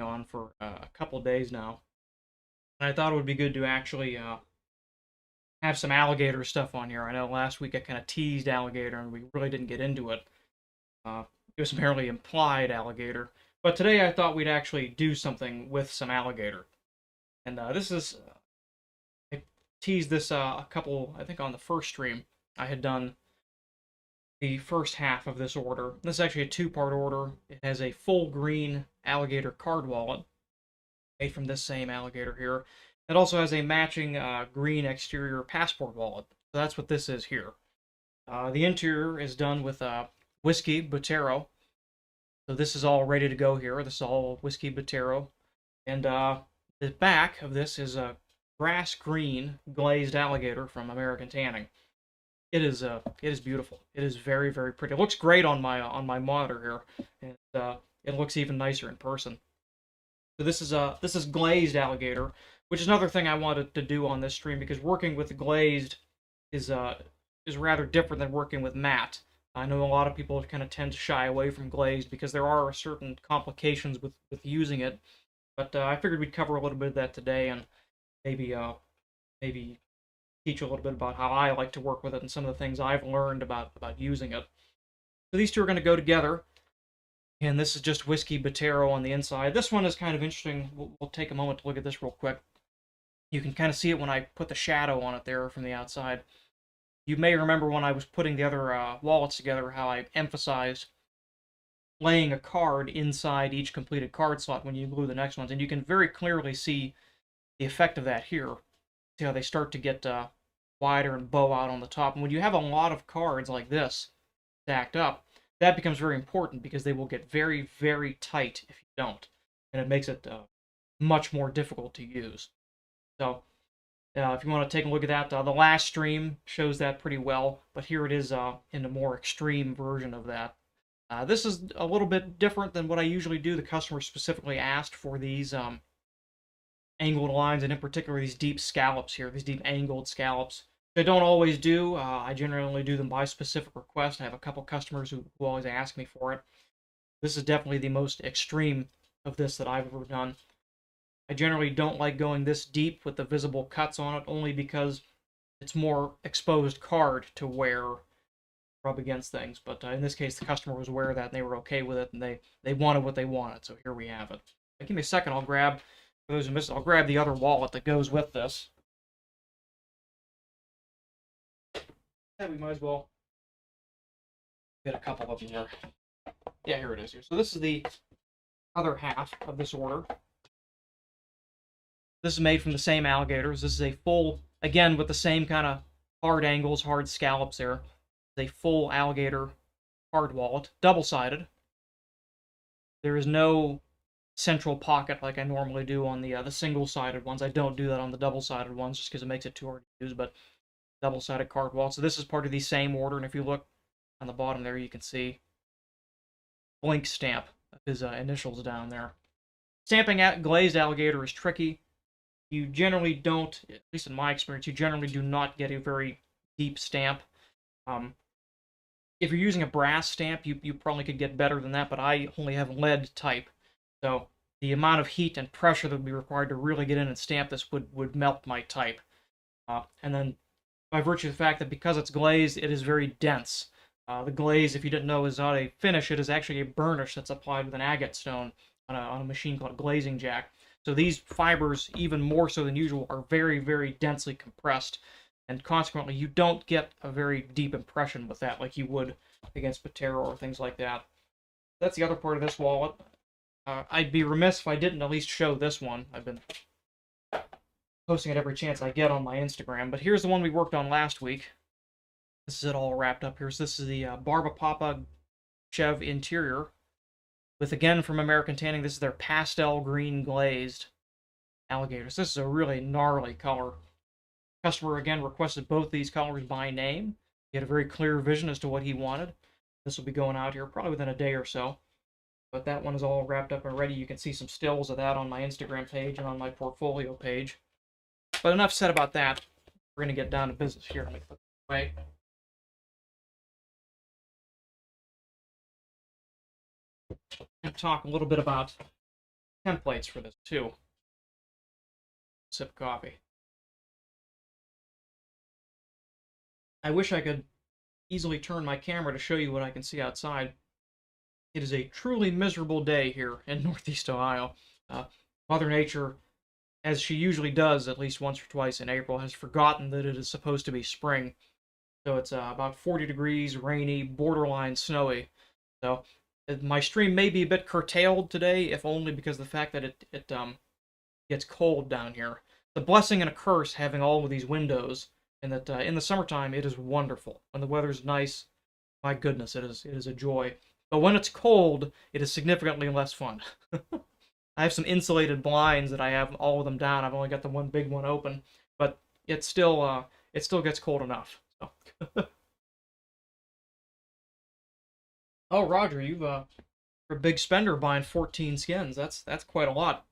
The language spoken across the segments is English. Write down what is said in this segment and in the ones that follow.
on for a couple of days now, and I thought it would be good to actually have some alligator stuff on here. I know last week I kind of teased alligator, and we really didn't get into it. It was merely implied alligator, but today I thought we'd actually do something with some alligator. And this is I teased this a couple, I think on the first stream. I had done the first half of this order. This is actually a two-part order. It has a full green alligator card wallet made from this same alligator here. It also has a matching green exterior passport wallet. So that's what this is here. The interior is done with whiskey Botero. So this is all ready to go here. This is all whiskey Botero. And the back of this is a grass green glazed alligator from American Tanning. It is beautiful. It is very, very pretty. It looks great on my monitor here, and it looks even nicer in person. So this is glazed alligator, which is another thing I wanted to do on this stream because working with glazed is rather different than working with matte. I know a lot of people kind of tend to shy away from glazed because there are certain complications with using it, but I figured we'd cover a little bit of that today and maybe maybe teach you a little bit about how I like to work with it and some of the things I've learned about using it. So these two are going to go together, and this is just whiskey Botero on the inside. This one is kind of interesting. We'll take a moment to look at this real quick. You can kind of see it when I put the shadow on it there from the outside. You may remember when I was putting the other wallets together how I emphasized laying a card inside each completed card slot when you glue the next ones, and you can very clearly see the effect of that here. See how they start to get wider and bow out on the top. And when you have a lot of cards like this stacked up, that becomes very important because they will get very, very tight if you don't. And it makes it much more difficult to use. So if you want to take a look at that, the last stream shows that pretty well. But here it is in a more extreme version of that. This is a little bit different than what I usually do. The customer specifically asked for these angled lines, and in particular these deep scallops here, these deep angled scallops. I don't always do. I generally do them by specific request. I have a couple customers who always ask me for it. This is definitely the most extreme of this that I've ever done. I generally don't like going this deep with the visible cuts on it, only because it's more exposed card to wear, rub against things. But in this case, the customer was aware of that, and they were okay with it, and they wanted what they wanted, so here we have it. Give me a second, I'll grab, for those who missed it, I'll grab the other wallet that goes with this. Yeah, we might as well get a couple of them here. Yeah, here it is here. So this is the other half of this order. This is made from the same alligators. This is a full, again, with the same kind of hard angles, hard scallops there. It's a full alligator hard wallet, double-sided. There is no central pocket like I normally do on the single-sided ones. I don't do that on the double-sided ones just because it makes it too hard to use, but double-sided card wallet. So this is part of the same order, and if you look on the bottom there, you can see blink stamp of his initials down there. Stamping at glazed alligator is tricky. You generally don't, at least in my experience, you generally do not get a very deep stamp. If you're using a brass stamp, you probably could get better than that, but I only have lead type. So the amount of heat and pressure that would be required to really get in and stamp this would melt my type. And then by virtue of the fact that because it's glazed, it is very dense. The glaze, if you didn't know, is not a finish. It is actually a burnish that's applied with an agate stone on a machine called a glazing jack. So these fibers, even more so than usual, are very, very densely compressed. And consequently, you don't get a very deep impression with that like you would against Botero or things like that. That's the other part of this wallet. I'd be remiss if I didn't at least show this one. I've been posting it every chance I get on my Instagram, but here's the one we worked on last week. This is it all wrapped up here. So this is the Barba Papa Chev interior, with, again, from American Tanning, this is their pastel green glazed alligators. This is a really gnarly color. Customer, again, requested both these colors by name. He had a very clear vision as to what he wanted. This will be going out here probably within a day or so. But that one is all wrapped up and ready. You can see some stills of that on my Instagram page and on my portfolio page. But enough said about that. We're going to get down to business here. Let me put it away. I'm going to talk a little bit about templates for this too. Sip coffee. I wish I could easily turn my camera to show you what I can see outside. It is a truly miserable day here in Northeast Ohio. Uh, Mother Nature, as she usually does at least once or twice in April, has forgotten that it is supposed to be spring. So it's about 40 degrees, rainy, borderline snowy. So my stream may be a bit curtailed today, if only because of the fact that it gets cold down here. The blessing and a curse having all of these windows, and that in the summertime it is wonderful. When the weather's nice, my goodness, it is a joy. But when it's cold, it is significantly less fun. I have some insulated blinds that I have all of them down. I've only got the one big one open, but it still gets cold enough. So. Oh, Roger, you're a big spender buying 14 skins. That's quite a lot.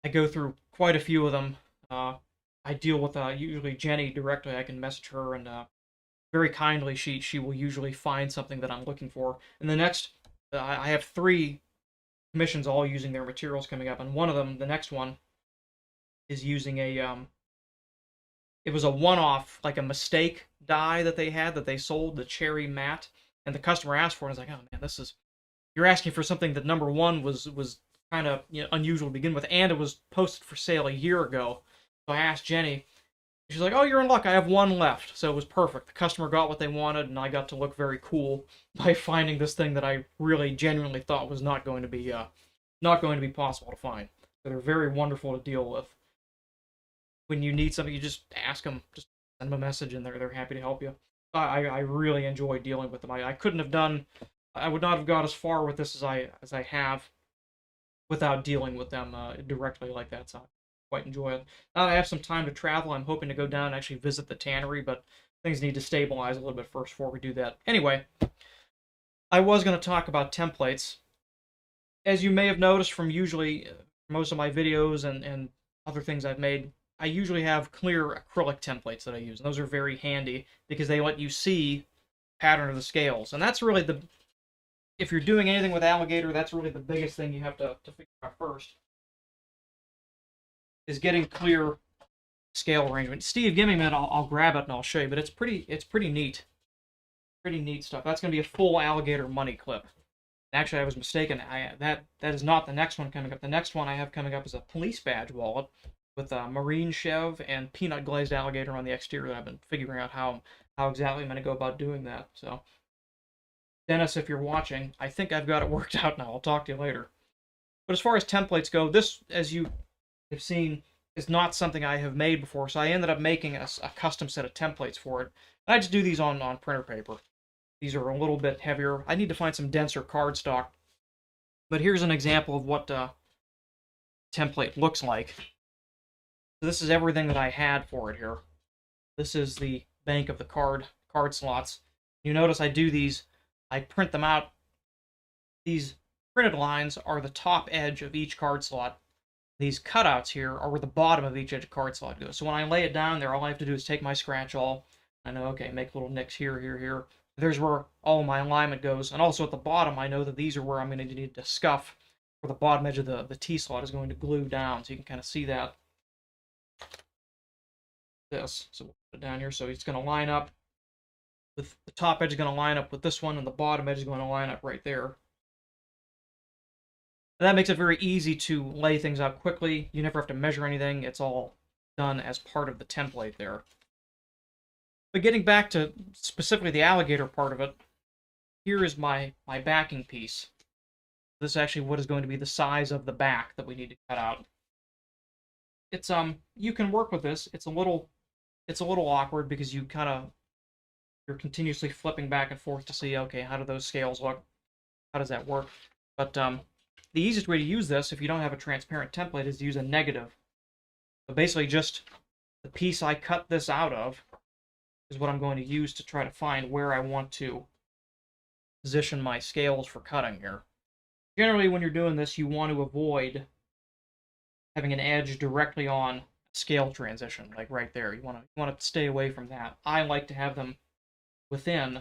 I go through quite a few of them. I deal with usually Jenny directly. I can message her, and very kindly she will usually find something that I'm looking for. And the next, I have 3 commissions all using their materials coming up, and one of them, the next one, is using it was a one-off, like a mistake die that they had that they sold, the cherry matte, and the customer asked for it. And I was like, oh man, you're asking for something that number one was kind of unusual to begin with, and it was posted for sale a year ago. So I asked Jenny. She's like, "Oh, you're in luck. I have one left." So it was perfect. The customer got what they wanted, and I got to look very cool by finding this thing that I really genuinely thought was not going to be possible to find. So they're very wonderful to deal with. When you need something, you just ask them, just send them a message, and they're happy to help you. I really enjoy dealing with them. I would not have got as far with this as I have without dealing with them directly like that. So I quite enjoy it. Now that I have some time to travel, I'm hoping to go down and actually visit the tannery, but things need to stabilize a little bit first before we do that. Anyway, I was going to talk about templates. As you may have noticed from usually most of my videos and other things I've made, I usually have clear acrylic templates that I use, and those are very handy because they let you see pattern of the scales. And that's really if you're doing anything with alligator, that's really the biggest thing you have to figure out first, is getting clear scale arrangement. Steve, give me a minute, I'll grab it and I'll show you, but it's pretty neat. Pretty neat stuff. That's going to be a full alligator money clip. Actually, I was mistaken. That is not the next one coming up. The next one I have coming up is a police badge wallet with a marine chev and peanut glazed alligator on the exterior. I've been figuring out how exactly I'm going to go about doing that. So, Dennis, if you're watching, I think I've got it worked out now. I'll talk to you later. But as far as templates go, this, as you have seen, is not something I have made before. So I ended up making a custom set of templates for it. And I just do these on printer paper. These are a little bit heavier. I need to find some denser cardstock. But here's an example of what template looks like. So this is everything that I had for it here. This is the bank of the card slots. You notice I do these, I print them out. These printed lines are the top edge of each card slot. These cutouts here are where the bottom of each edge card slot goes. So when I lay it down there, all I have to do is take my scratch awl. I know, okay, make little nicks here, here, here. There's where all my alignment goes. And also at the bottom, I know that these are where I'm going to need to scuff, where the bottom edge of the T-slot is going to glue down. So you can kind of see that. So we'll put it down here. So it's going to line up with the top edge is going to line up with this one, and the bottom edge is going to line up right there. And that makes it very easy to lay things out quickly. You never have to measure anything. It's all done as part of the template there. But getting back to specifically the alligator part of it, here is my backing piece. This is actually what is going to be the size of the back that we need to cut out. It's you can work with this. It's a little awkward because you're continuously flipping back and forth to see, okay, how do those scales look? How does that work? But the easiest way to use this, if you don't have a transparent template, is to use a negative. So basically just the piece I cut this out of is what I'm going to use to try to find where I want to position my scales for cutting here. Generally, when you're doing this, you want to avoid having an edge directly on a scale transition, like right there. You want to stay away from that. I like to have them within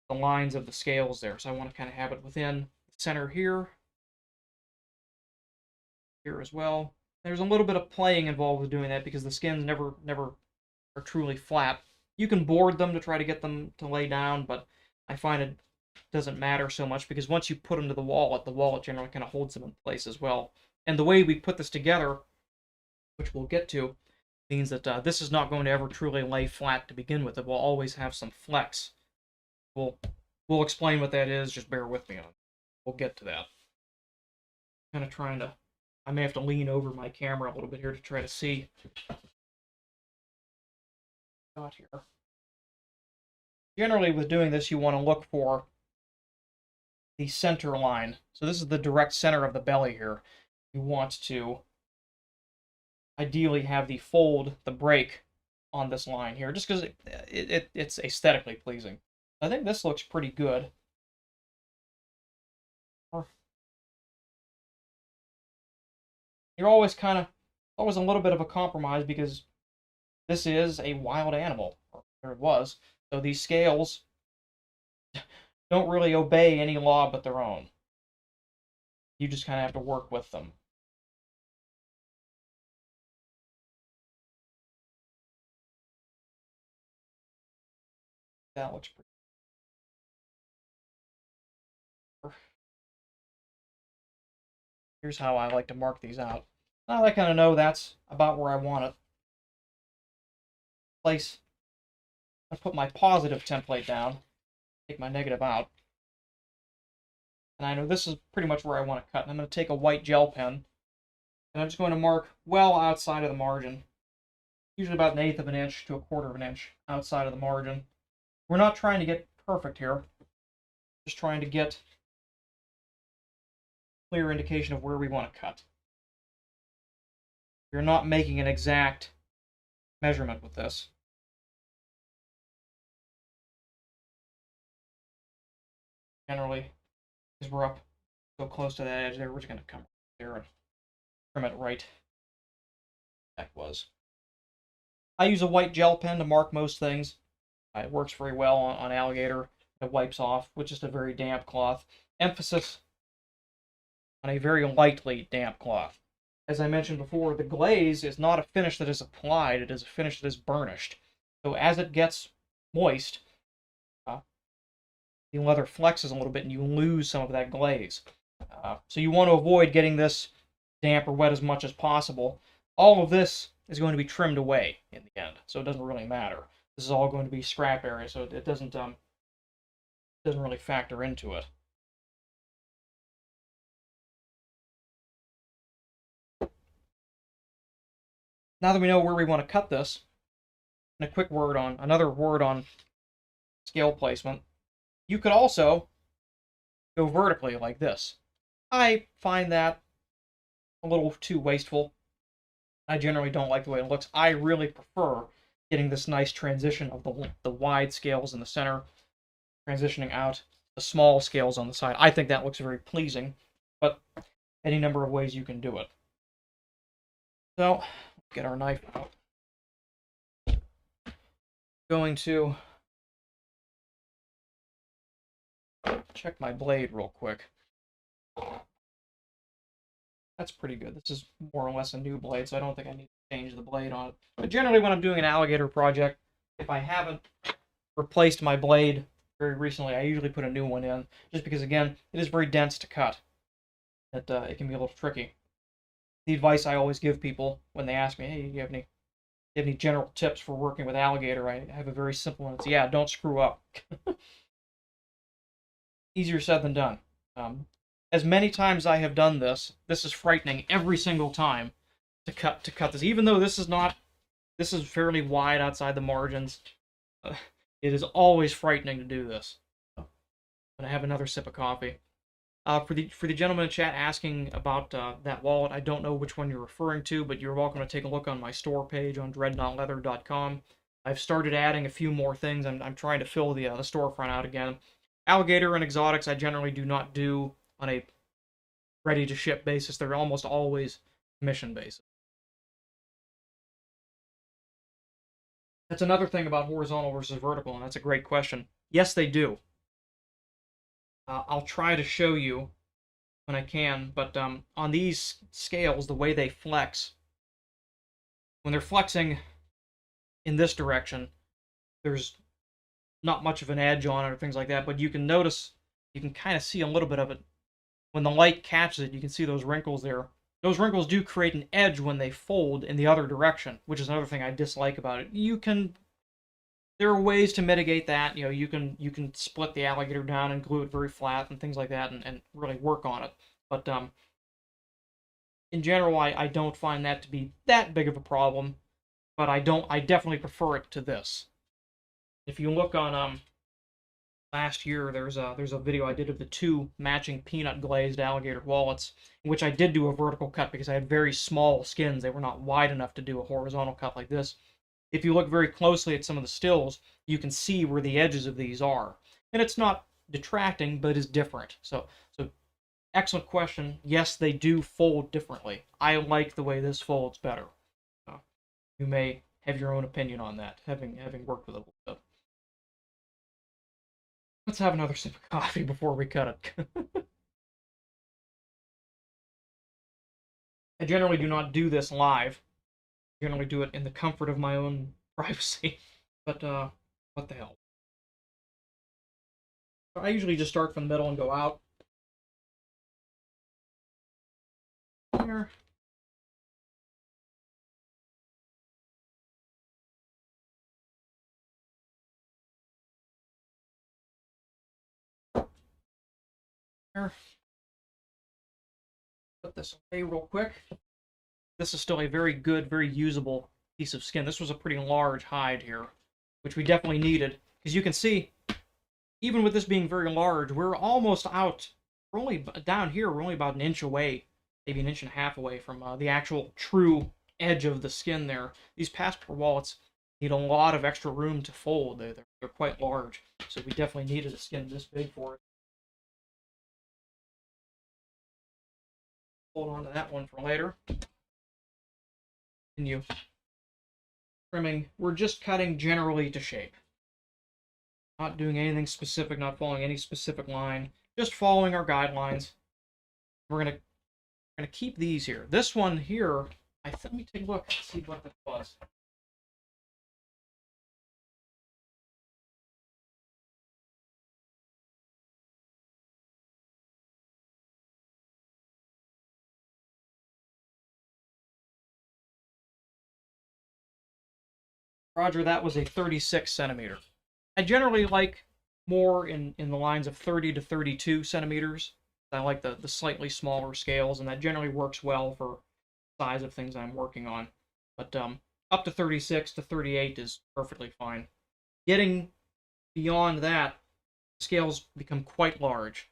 the lines of the scales there, so I want to kind of have it within the center here, here as well. There's a little bit of playing involved with doing that because the skins never are truly flat. You can board them to try to get them to lay down, but I find it doesn't matter so much because once you put them to the wallet generally kind of holds them in place as well. And the way we put this together, which we'll get to, means that this is not going to ever truly lay flat to begin with. It will always have some flex. We'll explain what that is. Just bear with me on it. We'll get to that. Kind of trying to. I may have to lean over my camera a little bit here to try to see. Got here. Generally, with doing this, you want to look for the center line. So this is the direct center of the belly here. You want to ideally have the fold, the break, on this line here, just because it's aesthetically pleasing. I think this looks pretty good. You're always always a little bit of a compromise because this is a wild animal, or it was. So these scales don't really obey any law but their own. You just kind of have to work with them. That looks pretty. Here's how I like to mark these out. Now I kind of know that's about where I want it. I put my positive template down, take my negative out, and I know this is pretty much where I want to cut. And I'm going to take a white gel pen, and I'm just going to mark well outside of the margin, usually about 1/8 of an inch to 1/4 of an inch outside of the margin. We're not trying to get perfect here, just trying to get a clear indication of where we want to cut. You're not making an exact measurement with this. Generally, because we're up so close to that edge there, we're just going to come there and trim it right. That was. I use a white gel pen to mark most things. It works very well on alligator. It wipes off with just a very damp cloth. Emphasis on a very lightly damp cloth. As I mentioned before, the glaze is not a finish that is applied, it is a finish that is burnished. So as it gets moist, the leather flexes a little bit and you lose some of that glaze. So you want to avoid getting this damp or wet as much as possible. All of this is going to be trimmed away in the end, so it doesn't really matter. This is all going to be scrap area, so it doesn't really factor into it. Now that we know where we want to cut this, and another word on scale placement, you could also go vertically like this. I find that a little too wasteful. I generally don't like the way it looks. I really prefer getting this nice transition of the wide scales in the center, transitioning out the small scales on the side. I think that looks very pleasing, but any number of ways you can do it. So, get our knife out. Going to check my blade real quick. That's pretty good. This is more or less a new blade, so I don't think I need to change the blade on it. But generally when I'm doing an alligator project, if I haven't replaced my blade very recently, I usually put a new one in, just because, again, it is very dense to cut. It can be a little tricky. The advice I always give people when they ask me, hey, do you have any general tips for working with alligator? I have a very simple one. It's, yeah, don't screw up. Easier said than done. As many times I have done this is frightening every single time to cut this. Even though this is fairly wide outside the margins, it is always frightening to do this. I'm gonna have another sip of coffee. For the gentleman in chat asking about that wallet, I don't know which one you're referring to, but you're welcome to take a look on my store page on dreadnoughtleather.com. I've started adding a few more things. I'm trying to fill the storefront out again. Alligator and exotics I generally do not do on a ready-to-ship basis. They're almost always commission basis. That's another thing about horizontal versus vertical, and that's a great question. Yes, they do. I'll try to show you when I can. But on these scales, the way they flex, when they're flexing in this direction, there's not much of an edge on it or things like that. But you can notice, you can kind of see a little bit of it when the light catches it. You can see those wrinkles there. Those wrinkles do create an edge when they fold in the other direction, which is another thing I dislike about it. There are ways to mitigate that. You can split the alligator down and glue it very flat and things like that, and really work on it. But in general, I don't find that to be that big of a problem. But I definitely prefer it to this. If you look on last year, there's a video I did of the two matching peanut glazed alligator wallets, in which I did do a vertical cut because I had very small skins. They were not wide enough to do a horizontal cut like this. If you look very closely at some of the stills, you can see where the edges of these are. And it's not detracting, but it is different. So excellent question. Yes, they do fold differently. I like the way this folds better. You may have your own opinion on that, having worked with it a little bit. Let's have another sip of coffee before we cut it. I generally do not do this live. I generally do it in the comfort of my own privacy. But, what the hell. I usually just start from the middle and go out. Here. Here. Put this away real quick. This is still a very good, very usable piece of skin. This was a pretty large hide here, which we definitely needed. Because you can see, even with this being very large, we're almost out. We're only down here, we're only about an inch away, maybe an inch and a half away from the actual true edge of the skin there. These Passport wallets need a lot of extra room to fold. They're quite large, so we definitely needed a skin this big for it. Hold on to that one for later. Continue trimming. We're just cutting generally to shape. Not doing anything specific, not following any specific line, just following our guidelines. We're gonna keep these here. This one here, let me take a look, see what that was. Roger, that was a 36 centimeter. I generally like more in the lines of 30 to 32 centimeters. I like the slightly smaller scales, and that generally works well for the size of things I'm working on. But up to 36 to 38 is perfectly fine. Getting beyond that, scales become quite large.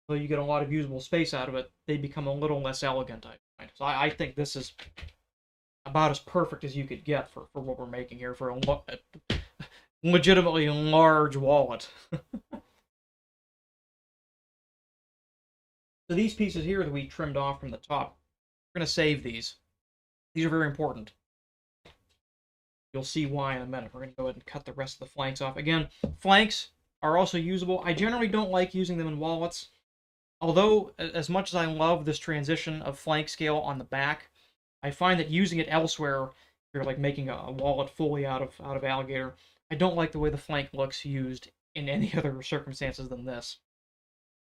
So you get a lot of usable space out of it, they become a little less elegant, I find. So I think this is about as perfect as you could get for what we're making here for a legitimately large wallet. So these pieces here that we trimmed off from the top, we're going to save these. These are very important. You'll see why in a minute. We're going to go ahead and cut the rest of the flanks off. Again, flanks are also usable. I generally don't like using them in wallets. Although, as much as I love this transition of flank scale on the back, I find that using it elsewhere, if you're like making a wallet fully out of alligator, I don't like the way the flank looks used in any other circumstances than this.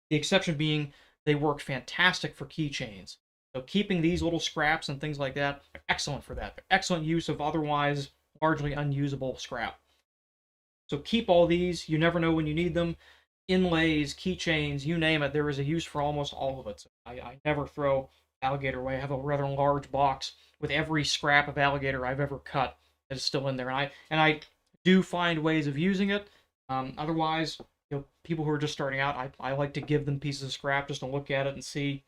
The exception being, they work fantastic for keychains. So keeping these little scraps and things like that, they're excellent for that. They're excellent use of otherwise largely unusable scrap. So keep all these. You never know when you need them. Inlays, keychains, you name it, there is a use for almost all of it. So I never throw alligator away. I have a rather large box with every scrap of alligator I've ever cut that is still in there. And I do find ways of using it. Otherwise, people who are just starting out, I like to give them pieces of scrap just to look at it and see,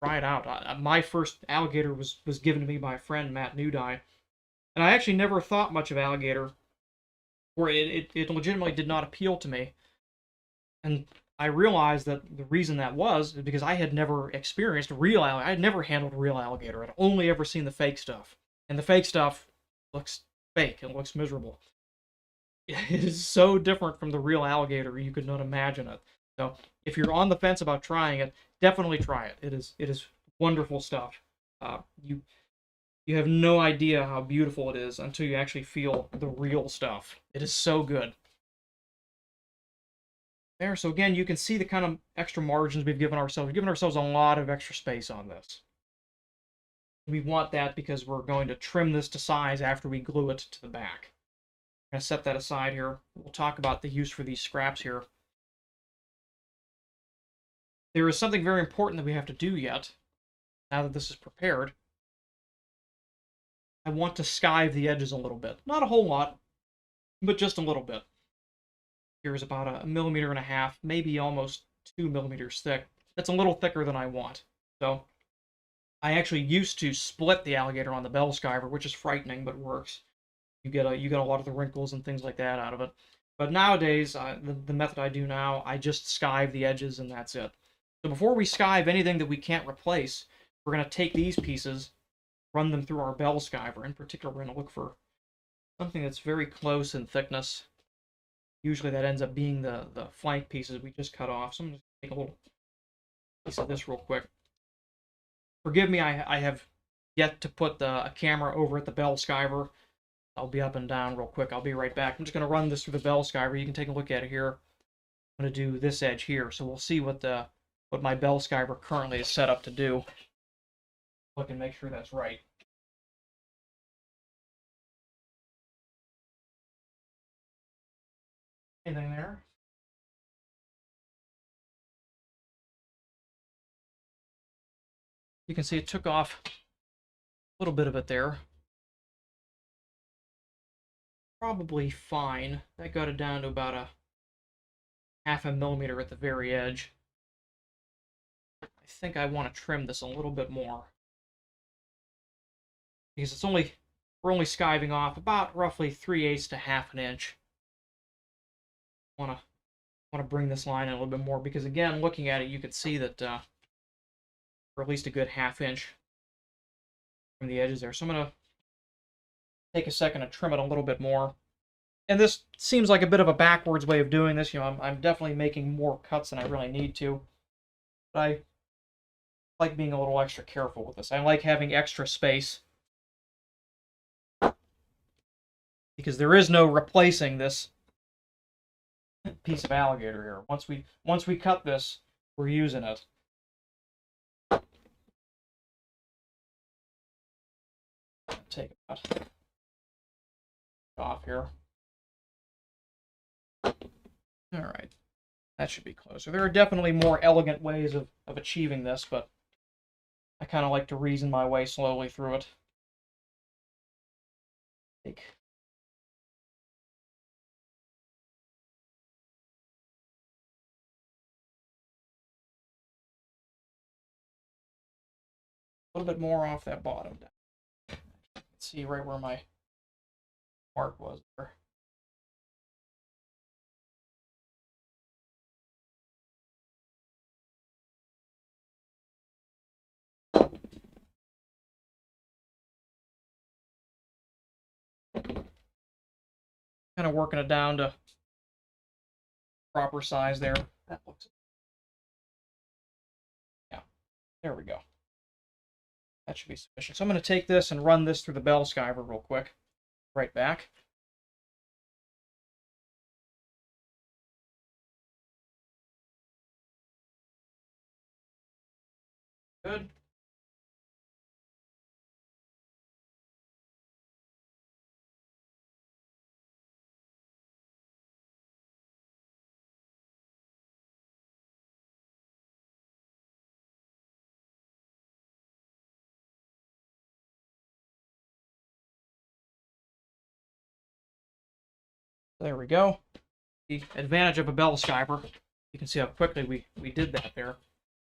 try it out. My first alligator was given to me by a friend, Matt Newdye, and I actually never thought much of alligator, or it legitimately did not appeal to me. And I realized that the reason that was because I had never experienced real alligator. I had never handled real alligator. I'd only ever seen the fake stuff. And the fake stuff looks fake. It looks miserable. It is so different from the real alligator, you could not imagine it. So if you're on the fence about trying it, definitely try it. It is wonderful stuff. You have no idea how beautiful it is until you actually feel the real stuff. It is so good. There, so again, you can see the kind of extra margins we've given ourselves. We've given ourselves a lot of extra space on this. We want that because we're going to trim this to size after we glue it to the back. I'm going to set that aside here. We'll talk about the use for these scraps here. There is something very important that we have to do yet, now that this is prepared. I want to skive the edges a little bit. Not a whole lot, but just a little bit. Here's about 1.5 millimeters, maybe almost 2 millimeters thick. That's a little thicker than I want. So I actually used to split the alligator on the bell skiver, which is frightening, but works. You get a lot of the wrinkles and things like that out of it. But nowadays, the method I do now, I just skive the edges and that's it. So before we skive anything that we can't replace, we're going to take these pieces, run them through our bell skiver. In particular, we're going to look for something that's very close in thickness. Usually that ends up being the flank pieces we just cut off. So I'm going to take a little piece of this real quick. Forgive me, I have yet to put a camera over at the bell skiver. I'll be up and down real quick. I'll be right back. I'm just going to run this through the bell skiver. You can take a look at it here. I'm going to do this edge here. So we'll see what my bell skiver currently is set up to do. Look and make sure that's right. Anything there? You can see it took off a little bit of it there. Probably fine. That got it down to about a 0.5 millimeter at the very edge. I think I want to trim this a little bit more, because we're only skiving off about roughly 3/8 to 1/2 inch. Want to bring this line in a little bit more, because again, looking at it, you can see that for at least a good 1/2 inch from the edges there. So I'm going to take a second to trim it a little bit more. And this seems like a bit of a backwards way of doing this. You know, I'm definitely making more cuts than I really need to. But I like being a little extra careful with this. I like having extra space, because there is no replacing this piece of alligator here. Once we cut this, we're using it. Take it off here. All right, that should be closer. There are definitely more elegant ways of achieving this, but I kind of like to reason my way slowly through it. Take a little bit more off that bottom. Let's see right where my mark was there. Kind of working it down to proper size there. That looks, yeah, there we go. That should be sufficient. So I'm going to take this and run this through the bell skiver real quick. Right back. Good. There we go. The advantage of a bell skiver, you can see how quickly we did that there.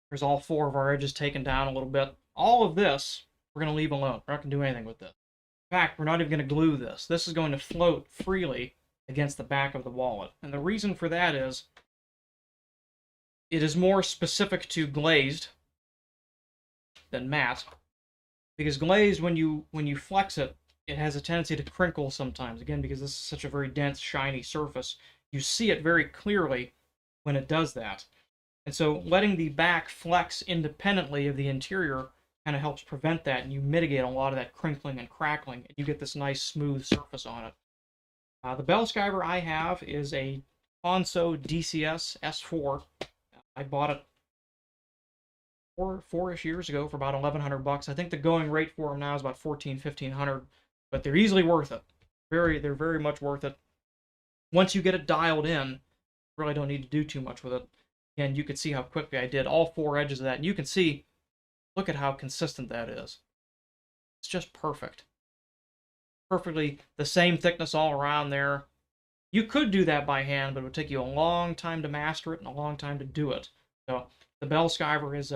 There's all 4 of our edges taken down a little bit. All of this, we're going to leave alone. We're not going to do anything with this. In fact, we're not even going to glue this. This is going to float freely against the back of the wallet. And the reason for that is it is more specific to glazed than matte. Because glazed, when you flex it, it has a tendency to crinkle sometimes. Again, because this is such a very dense, shiny surface, you see it very clearly when it does that. And so letting the back flex independently of the interior kind of helps prevent that, and you mitigate a lot of that crinkling and crackling, and you get this nice smooth surface on it. The bell skiver I have is a Ponso DCS S4. I bought it four-ish years ago for about 1,100 bucks. I think the going rate for them now is about 1,500, but they're easily worth it. They're very much worth it. Once you get it dialed in, you really don't need to do too much with it. And you can see how quickly I did all four edges of that. And you can see, look at how consistent that is. It's just perfect. Perfectly the same thickness all around there. You could do that by hand, but it would take you a long time to master it and a long time to do it. So the bell skiver is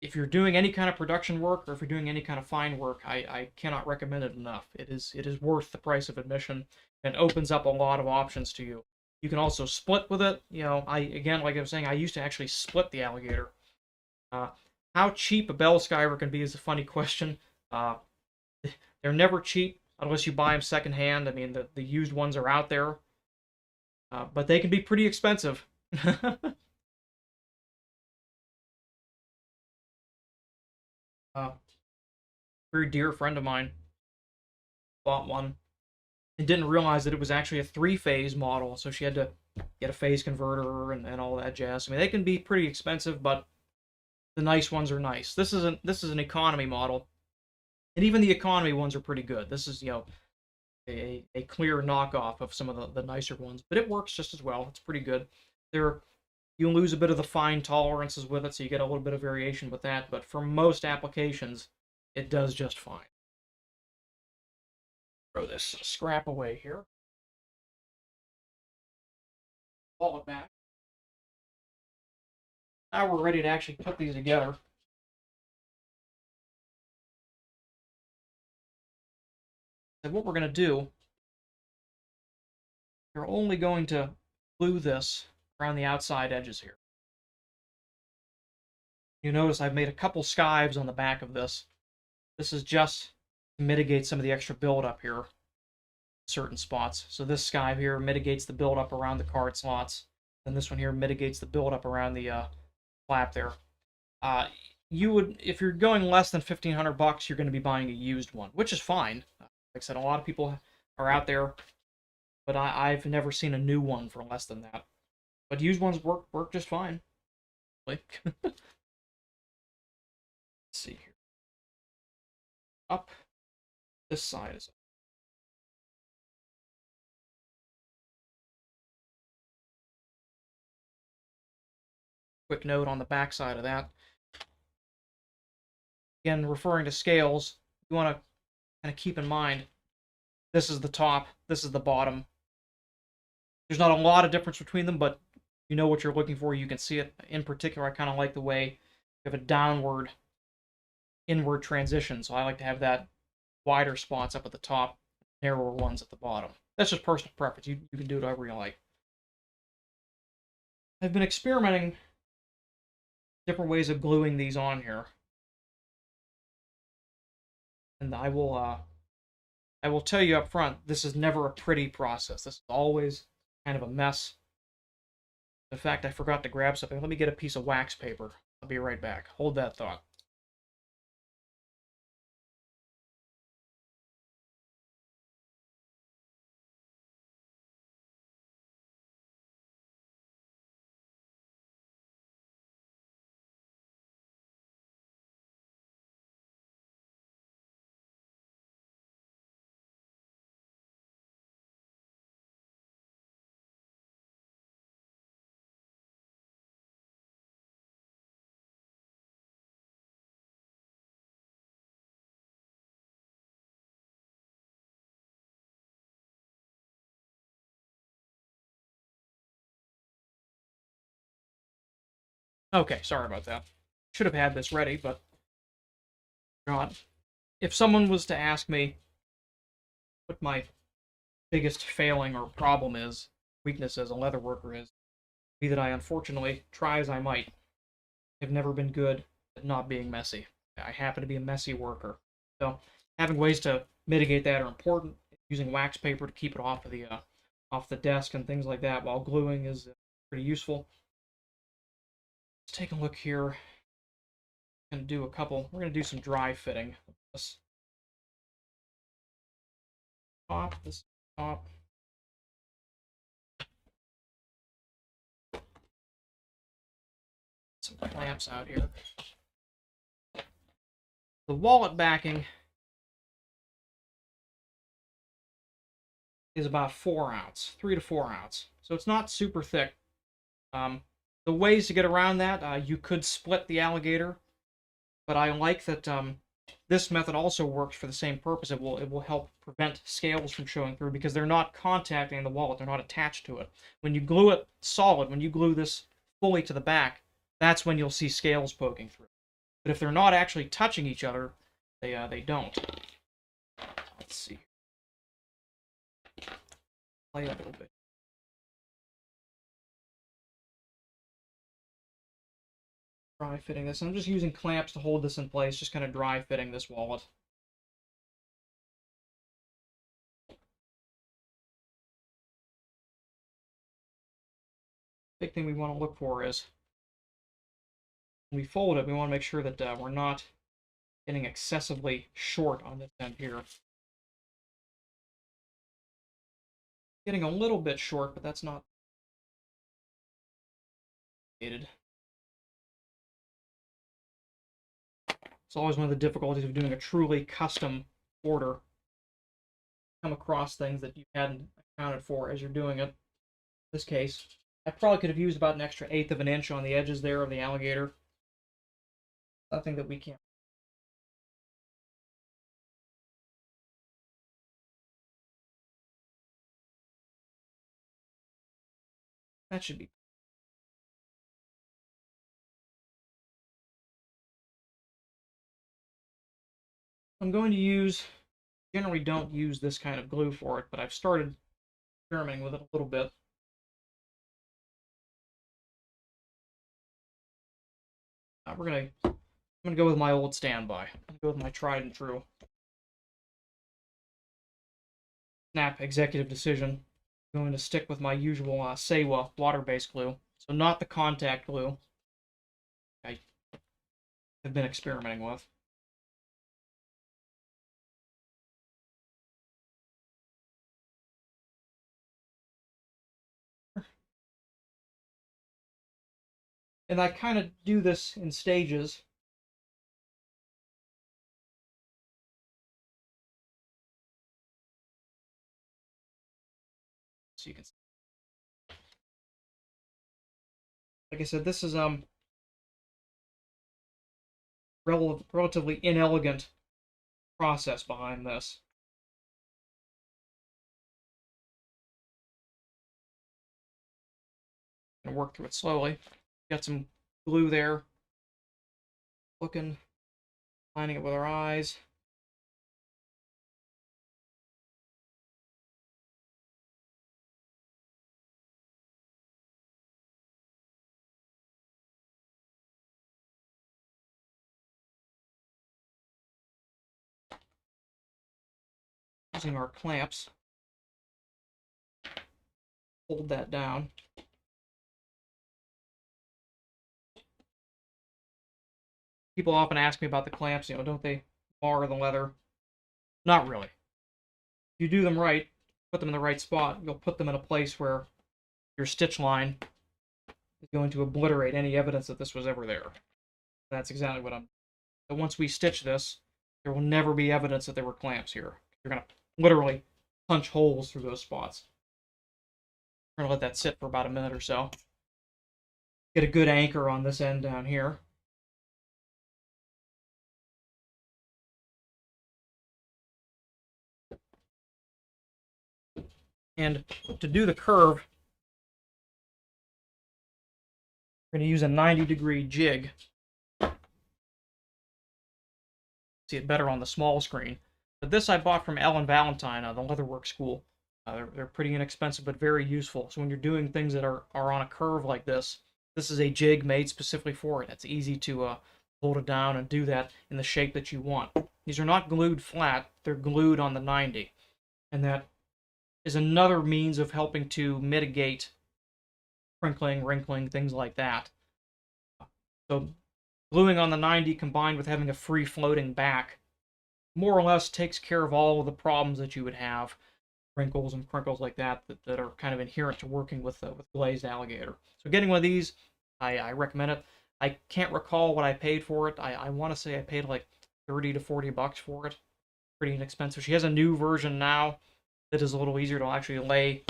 if you're doing any kind of production work or if you're doing any kind of fine work, I cannot recommend it enough. It is worth the price of admission and opens up a lot of options to you. You can also split with it. You know, like I was saying, I used to actually split the alligator. Uh, how cheap a bell skiver can be is a funny question. Uh, they're never cheap unless you buy them secondhand. I mean, the used ones are out there, but they can be pretty expensive. A very dear friend of mine bought one and didn't realize that it was actually a three-phase model, so she had to get a phase converter and all that jazz. I mean, they can be pretty expensive, but the nice ones are nice. This is an economy model, and even the economy ones are pretty good. This is, you know, a clear knockoff of some of the nicer ones, but it works just as well. It's pretty good. There, you lose a bit of the fine tolerances with it, so you get a little bit of variation with that, but for most applications, it does just fine. Throw this scrap away here. Pull it back. Now we're ready to actually put these together. And what we're going to do, you're only going to glue this around the outside edges here. You notice I've made a couple skives on the back of this. This is just to mitigate some of the extra buildup here in certain spots. So this skive here mitigates the buildup around the card slots. And this one here mitigates the buildup around the flap there. You would, if you're going less than 1,500 bucks, you're going to be buying a used one, which is fine. Like I said, a lot of people are out there, but I've never seen a new one for less than that. But used ones work just fine. Like, let's see here. Up. This side is up. Quick note on the back side of that. Again, referring to scales, you want to kind of keep in mind this is the top, this is the bottom. There's not a lot of difference between them, but you know what you're looking for. You can see it. In particular, I kind of like the way you have a downward, inward transition. So I like to have that wider spots up at the top, narrower ones at the bottom. That's just personal preference. You can do whatever you like. I've been experimenting different ways of gluing these on here. And I will tell you up front, this is never a pretty process. This is always kind of a mess. In fact, I forgot to grab something. Let me get a piece of wax paper. I'll be right back. Hold that thought. Okay, sorry about that. Should have had this ready, but God. If someone was to ask me what my biggest failing or problem is, weakness as a leather worker is, be that I unfortunately, try as I might, have never been good at not being messy. I happen to be a messy worker. So having ways to mitigate that are important. Using wax paper to keep it off the desk and things like that while gluing is pretty useful. Let's take a look here. We're going to do some dry fitting of this. This top. Some clamps out here. The wallet backing is about 4 ounce, 3 to 4 ounce. So it's not super thick. The ways to get around that, you could split the alligator, but I like that this method also works for the same purpose. It will help prevent scales from showing through because they're not contacting the wallet. They're not attached to it. When you glue it solid, when you glue this fully to the back, that's when you'll see scales poking through. But if they're not actually touching each other, they don't. Let's see. Play a little bit. Dry fitting this. I'm just using clamps to hold this in place, just kind of dry fitting this wallet. Big thing we want to look for is when we fold it, we want to make sure that we're not getting excessively short on this end here. Getting a little bit short, but that's not needed. It's always one of the difficulties of doing a truly custom order. Come across things that you hadn't accounted for as you're doing it. In this case, I probably could have used about an extra 1/8 of an inch on the edges there of the alligator. Nothing that we can't. That should be. I'm going to use, generally don't use this kind of glue for it, but I've started experimenting with it a little bit. I'm gonna go with my old standby. I'm gonna go with my tried and true Snap executive decision. I'm going to stick with my usual Sewa water-based glue, so not the contact glue I have been experimenting with. And I kind of do this in stages. So you can see. Like I said, this is relatively inelegant process behind this. I'm gonna work through it slowly. Got some glue there. Looking, lining it with our eyes. Using our clamps. Hold that down. People often ask me about the clamps, don't they mar the leather? Not really. If you do them right, put them in the right spot, you'll put them in a place where your stitch line is going to obliterate any evidence that this was ever there. That's exactly what I'm. So once we stitch this, there will never be evidence that there were clamps here. You're going to literally punch holes through those spots. We're going to let that sit for about a minute or so. Get a good anchor on this end down here. And to do the curve, we're going to use a 90-degree jig. See it better on the small screen. But this I bought from Ellen Valentine, the Leatherwork School. They're pretty inexpensive, but very useful. So when you're doing things that are on a curve like this, this is a jig made specifically for it. It's easy to hold it down and do that in the shape that you want. These are not glued flat. They're glued on the 90. And that is another means of helping to mitigate crinkling, wrinkling, things like that. So gluing on the 90 combined with having a free floating back more or less takes care of all of the problems that you would have, wrinkles and crinkles like that are kind of inherent to working with glazed alligator. So getting one of these, I recommend it. I can't recall what I paid for it. I want to say I paid like 30 to 40 bucks for it. Pretty inexpensive. She has a new version now that is a little easier to actually lay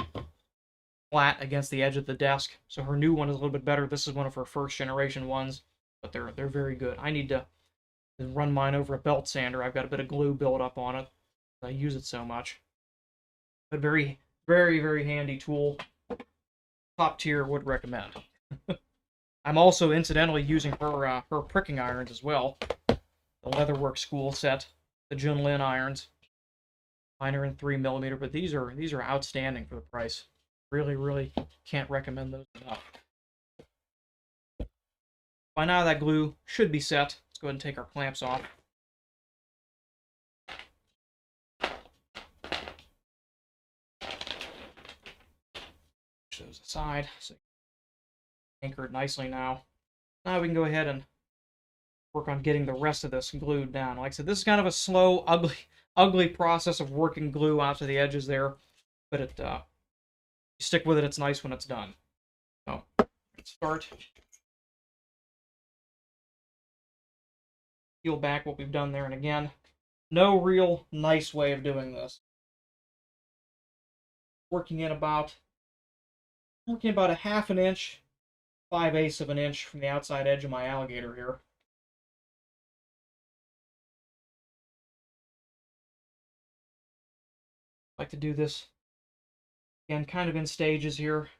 flat against the edge of the desk. So her new one is a little bit better. This is one of her first generation ones, but they're very good. I need to run mine over a belt sander. I've got a bit of glue built up on it. I use it so much. But very, very, very handy tool. Top tier, would recommend. I'm also incidentally using her pricking irons as well. The Leatherworks School set, the Junlin irons. Mine are in 3mm, but these are outstanding for the price. Really, really can't recommend those enough. By now that glue should be set. Let's go ahead and take our clamps off. Push those aside. So anchored nicely now. Now we can go ahead and work on getting the rest of this glued down. Like I said, this is kind of a slow, ugly process of working glue out to the edges there, but you stick with it, it's nice when it's done. So let's start. Peel back what we've done there, and again, no real nice way of doing this. Working about a 1/2 inch, 5/8 of an inch from the outside edge of my alligator here. I like to do this again, kind of in stages here.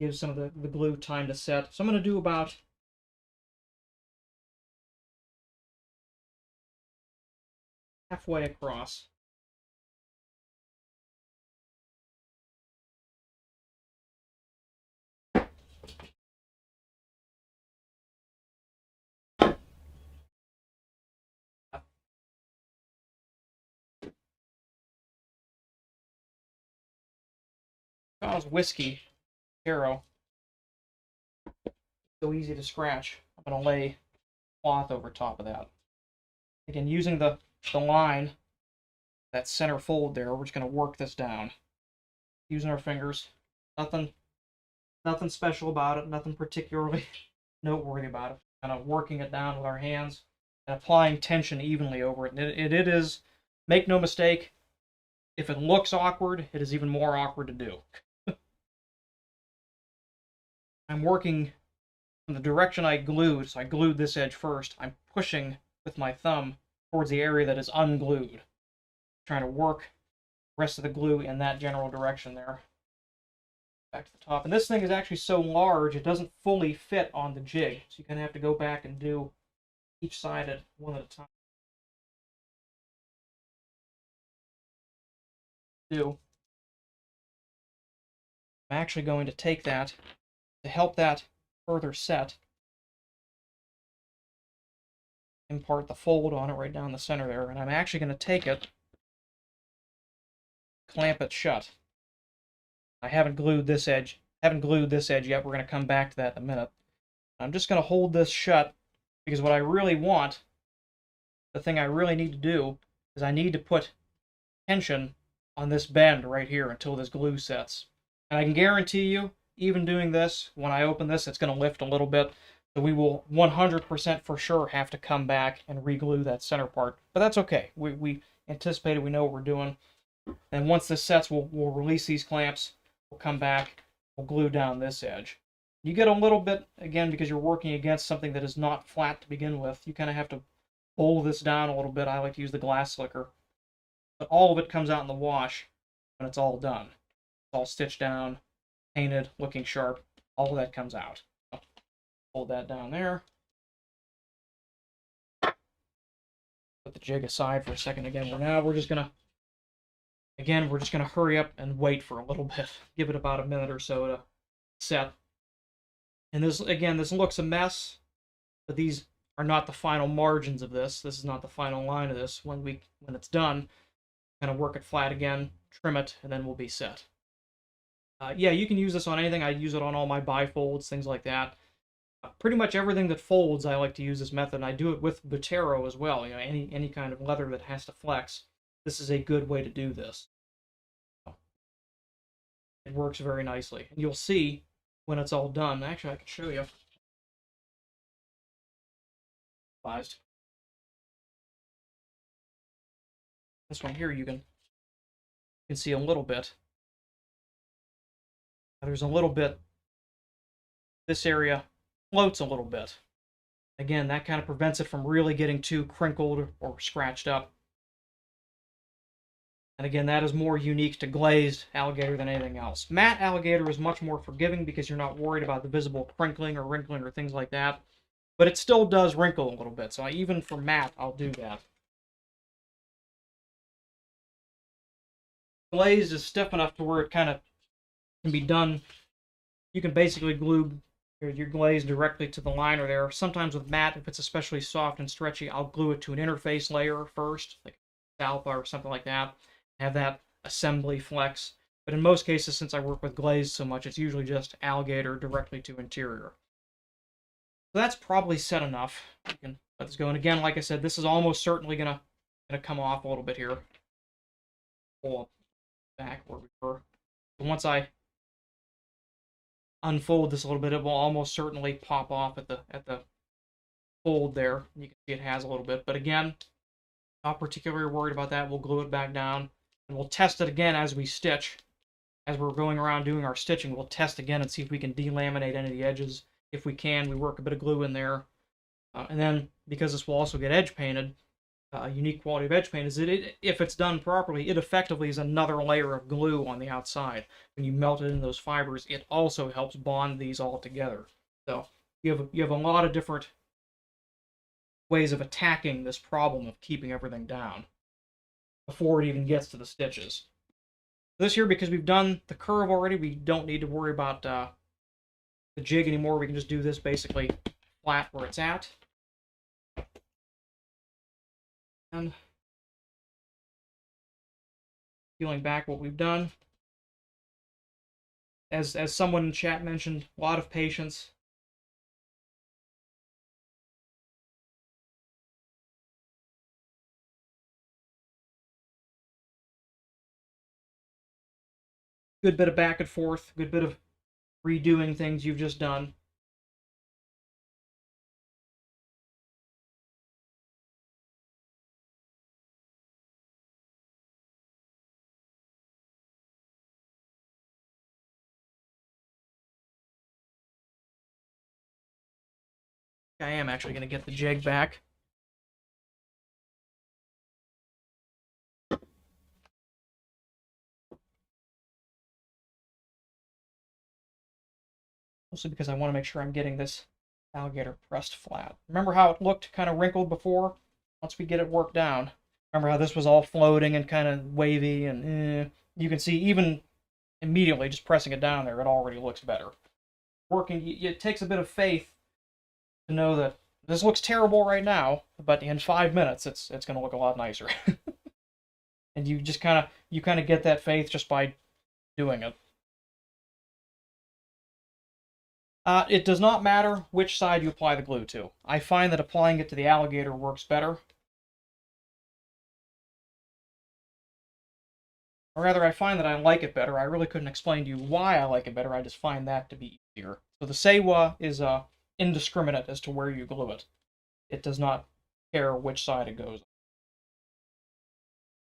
Give some of the glue time to set. So I'm going to do about halfway across. Because whiskey, taro, so easy to scratch, I'm going to lay cloth over top of that. Again, using the line, that center fold there, we're just going to work this down. Using our fingers. Nothing special about it, nothing particularly noteworthy about it. Kind of working it down with our hands and applying tension evenly over it. And it is, make no mistake, if it looks awkward, it is even more awkward to do. I'm working from the direction I glued, so I glued this edge first. I'm pushing with my thumb towards the area that is unglued. Trying to work the rest of the glue in that general direction there. Back to the top. And this thing is actually so large, it doesn't fully fit on the jig. So you're going to have to go back and do each side at one at a time. I'm actually going to take that to help that further set. Impart the fold on it right down the center there, and I'm actually going to take it, clamp it shut. I haven't glued this edge yet. We're going to come back to that in a minute. I'm just going to hold this shut because what I really want, the thing I really need to do, is I need to put tension on this bend right here until this glue sets. And I can guarantee you, even doing this, when I open this, it's going to lift a little bit. So we will 100% for sure have to come back and re-glue that center part. But that's okay. We anticipated, we know what we're doing. And once this sets, we'll release these clamps. We'll come back. We'll glue down this edge. You get a little bit, again, because you're working against something that is not flat to begin with. You kind of have to pull this down a little bit. I like to use the glass slicker. But all of it comes out in the wash when it's all done. It's all stitched down, painted, looking sharp. All of that comes out. Hold that down there. Put the jig aside for a second again. We're just gonna hurry up and wait for a little bit. Give it about a minute or so to set. And this looks a mess, but these are not the final margins of this. This is not the final line of this. When it's done, kind of work it flat again, trim it, and then we'll be set. Yeah, you can use this on anything. I use it on all my bifolds, things like that. Pretty much everything that folds, I like to use this method. And I do it with Botero as well. You know, any kind of leather that has to flex. This is a good way to do this. It works very nicely, and you'll see when it's all done. Actually, I can show you. This one here, you can see a little bit. There's a little bit. This area floats a little bit. Again, that kind of prevents it from really getting too crinkled or scratched up. And again, that is more unique to glazed alligator than anything else. Matte alligator is much more forgiving because you're not worried about the visible crinkling or wrinkling or things like that. But it still does wrinkle a little bit, so even for matte, I'll do that. Glazed is stiff enough to where it kind of can be done. You can basically glue your glaze directly to the liner there. Sometimes with matte, if it's especially soft and stretchy, I'll glue it to an interface layer first, like alpha or something like that. Have that assembly flex. But in most cases, since I work with glaze so much, it's usually just alligator directly to interior. So that's probably set enough. You can let this go. And again, like I said, this is almost certainly gonna come off a little bit here. Pull back where we were. But once I unfold this a little bit, it will almost certainly pop off at the fold there. You can see it has a little bit. But again, not particularly worried about that. We'll glue it back down. And we'll test it again as we stitch. As we're going around doing our stitching, we'll test again and see if we can delaminate any of the edges. If we can, we work a bit of glue in there. And then, because this will also get edge painted, a unique quality of edge paint is that if it's done properly, it effectively is another layer of glue on the outside. When you melt it in those fibers, it also helps bond these all together. So you have a lot of different ways of attacking this problem of keeping everything down before it even gets to the stitches. This here, because we've done the curve already, we don't need to worry about the jig anymore. We can just do this basically flat where it's at. And peeling back what we've done. As someone in chat mentioned, a lot of patience. Good bit of back and forth, good bit of redoing things you've just done. I am actually going to get the jig back. Mostly because I want to make sure I'm getting this alligator pressed flat. Remember how it looked kind of wrinkled before? Once we get it worked down. Remember how this was all floating and kind of wavy, and you can see even immediately just pressing it down there, it already looks better. Working, it takes a bit of faith to know that this looks terrible right now, but in 5 minutes it's going to look a lot nicer. And you just kind of get that faith just by doing it. It does not matter which side you apply the glue to. I find that applying it to the alligator works better. Or rather, I find that I like it better. I really couldn't explain to you why I like it better. I just find that to be easier. So the Seiwa is indiscriminate as to where you glue it. It does not care which side it goes.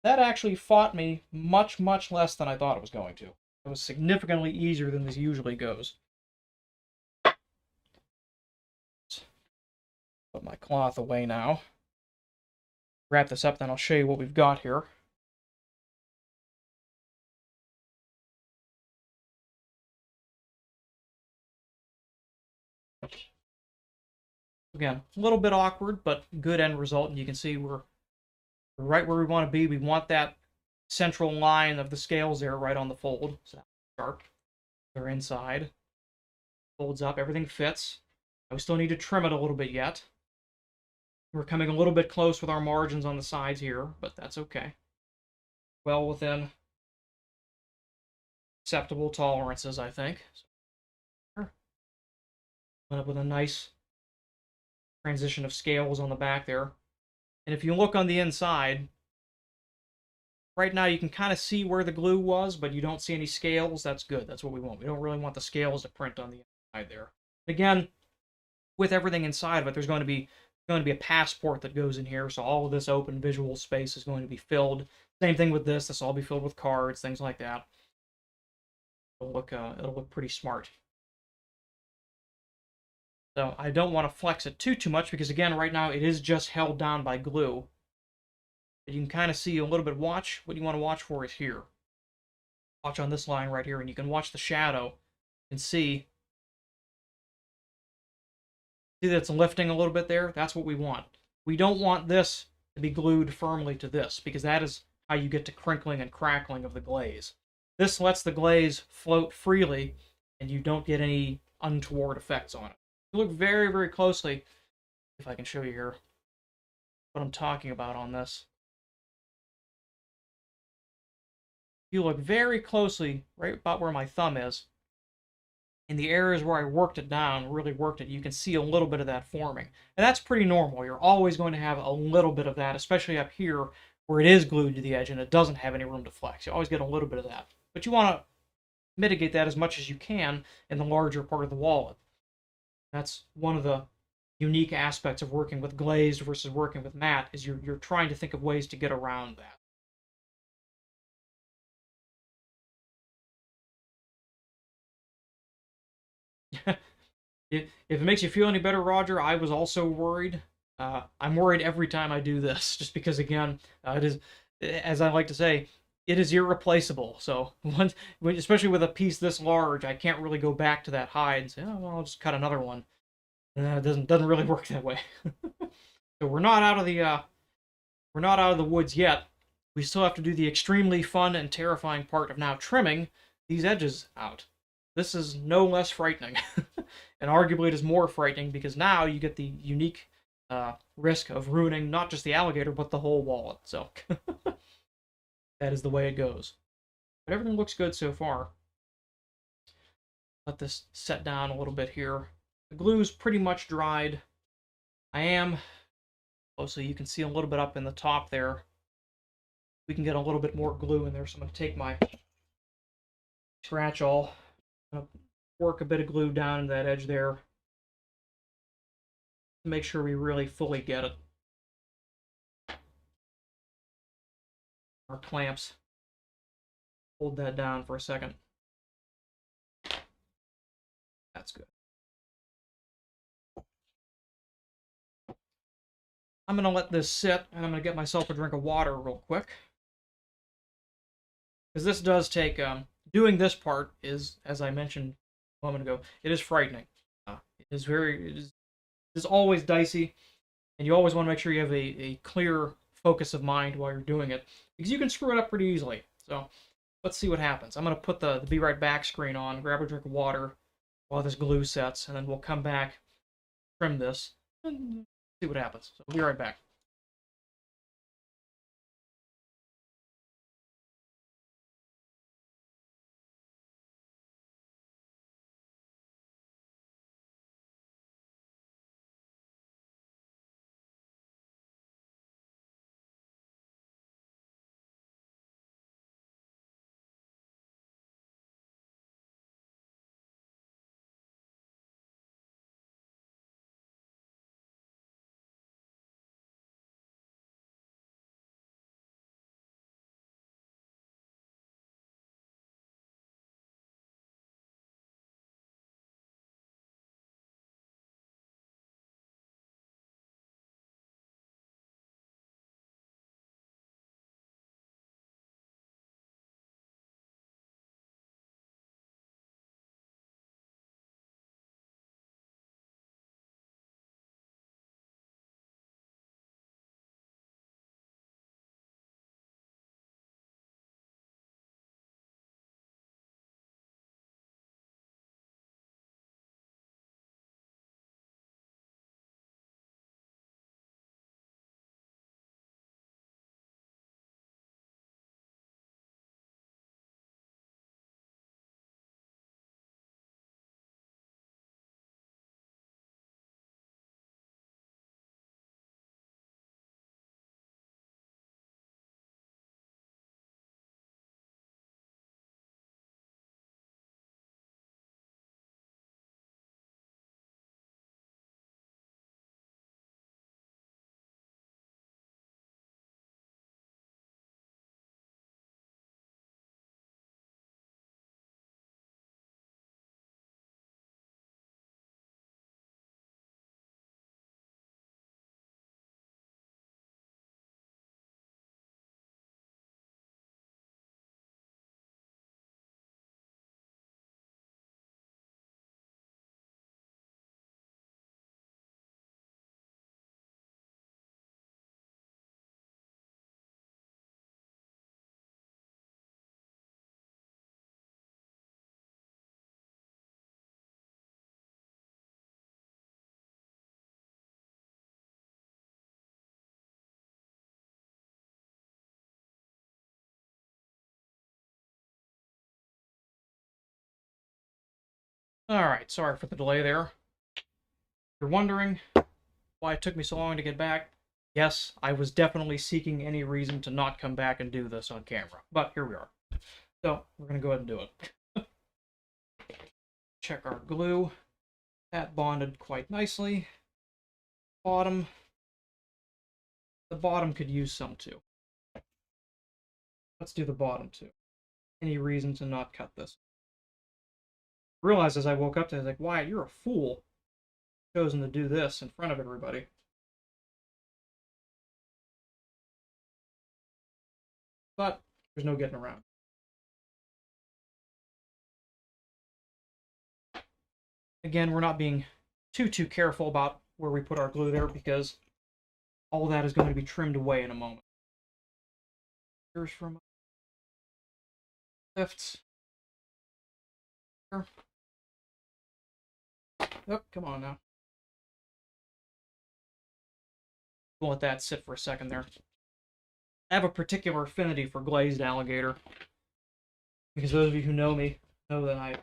That actually fought me much, much less than I thought it was going to. It was significantly easier than this usually goes. Put my cloth away now. Wrap this up, then I'll show you what we've got here. Again, a little bit awkward, but good end result, and you can see we're right where we want to be. We want that central line of the scales there right on the fold. So that's sharp. They're inside. Folds up, everything fits. We still need to trim it a little bit yet. We're coming a little bit close with our margins on the sides here, but that's okay. Well within acceptable tolerances, I think. So, went up with a nice transition of scales on the back there. And if you look on the inside, right now you can kind of see where the glue was, but you don't see any scales. That's good. That's what we want. We don't really want the scales to print on the inside there. Again, with everything inside of it, there's going to be a passport that goes in here, so all of this open visual space is going to be filled. Same thing with this. This will all be filled with cards, things like that. It'll look pretty smart. So I don't want to flex it too much because again, right now it is just held down by glue. But you can kind of see a little bit. Watch what you want to watch for is here. Watch on this line right here, and you can watch the shadow and see that it's lifting a little bit there. That's what we want. We don't want this to be glued firmly to this because that is how you get to crinkling and crackling of the glaze. This lets the glaze float freely and you don't get any untoward effects on it. If you look very, very closely, if I can show you here what I'm talking about on this. If you look very closely, right about where my thumb is, in the areas where I worked it down, really worked it, you can see a little bit of that forming. And that's pretty normal. You're always going to have a little bit of that, especially up here where it is glued to the edge and it doesn't have any room to flex. You always get a little bit of that. But you want to mitigate that as much as you can in the larger part of the wallet. That's one of the unique aspects of working with glazed versus working with matte is you're trying to think of ways to get around that. If it makes you feel any better, Roger, I was also worried. I'm worried every time I do this, just because, again, it is, as I like to say, it is irreplaceable. So, especially with a piece this large, I can't really go back to that hide and say, oh, well, I'll just cut another one. It doesn't really work that way. So we're not out of the woods yet. We still have to do the extremely fun and terrifying part of now trimming these edges out. This is no less frightening. And arguably it is more frightening because now you get the unique risk of ruining not just the alligator, but the whole wallet. So that is the way it goes. But everything looks good so far. Let this set down a little bit here. The glue's pretty much dried. I am, so you can see a little bit up in the top there. We can get a little bit more glue in there, so I'm going to take my scratch all, work a bit of glue down in that edge there to make sure we really fully get it. Our clamps, hold that down for a second. That's good. I'm going to let this sit, and I'm going to get myself a drink of water real quick. Because this does take, doing this part is, as I mentioned a moment ago, it is frightening. It is always dicey, and you always want to make sure you have a clear focus of mind while you're doing it, because you can screw it up pretty easily. So let's see what happens. I'm going to put the Be Right Back screen on, grab a drink of water while this glue sets, and then we'll come back, trim this, and see what happens. So we'll be right back. Alright, sorry for the delay there. If you're wondering why it took me so long to get back, yes, I was definitely seeking any reason to not come back and do this on camera. But here we are. So, we're going to go ahead and do it. Check our glue. That bonded quite nicely. Bottom. The bottom could use some too. Let's do the bottom too. Any reason to not cut this? I realized as I woke up, I was like, Wyatt, you're a fool. Chosen to do this in front of everybody. But there's no getting around. Again, we're not being too careful about where we put our glue there because all that is going to be trimmed away in a moment. Here's from lifts. Here. Oh, come on now. We'll let that sit for a second there. I have a particular affinity for glazed alligator because those of you who know me know that a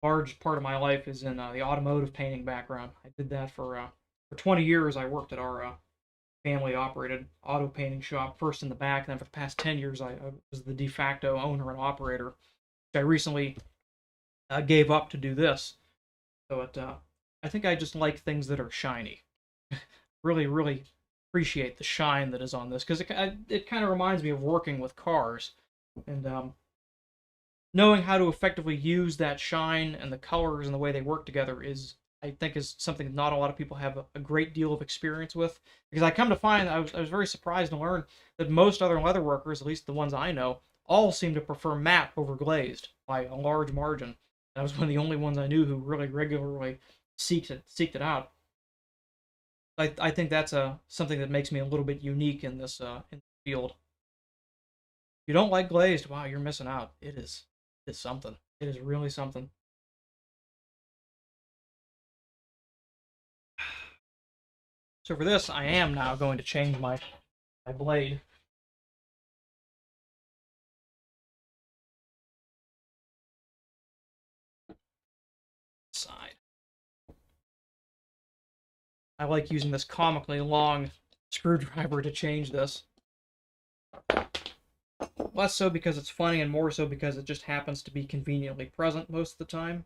large part of my life is in the automotive painting background. I did that for 20 years. I worked at our family-operated auto painting shop, first in the back, and then for the past 10 years I was the de facto owner and operator. I recently gave up to do this. So I think I just like things that are shiny. Really, really appreciate the shine that is on this because it kind of reminds me of working with cars and knowing how to effectively use that shine and the colors and the way they work together I think is something that not a lot of people have a great deal of experience with. Because I come to find I was very surprised to learn that most other leather workers, at least the ones I know, all seem to prefer matte over glazed by a large margin. And I was one of the only ones I knew who really regularly seeked it out. I think that's something that makes me a little bit unique in this field. If you don't like glazed, wow, you're missing out. It's something. It is really something. So for this, I am now going to change my blade. Side. I like using this comically long screwdriver to change this. Less so because it's funny and more so because it just happens to be conveniently present most of the time.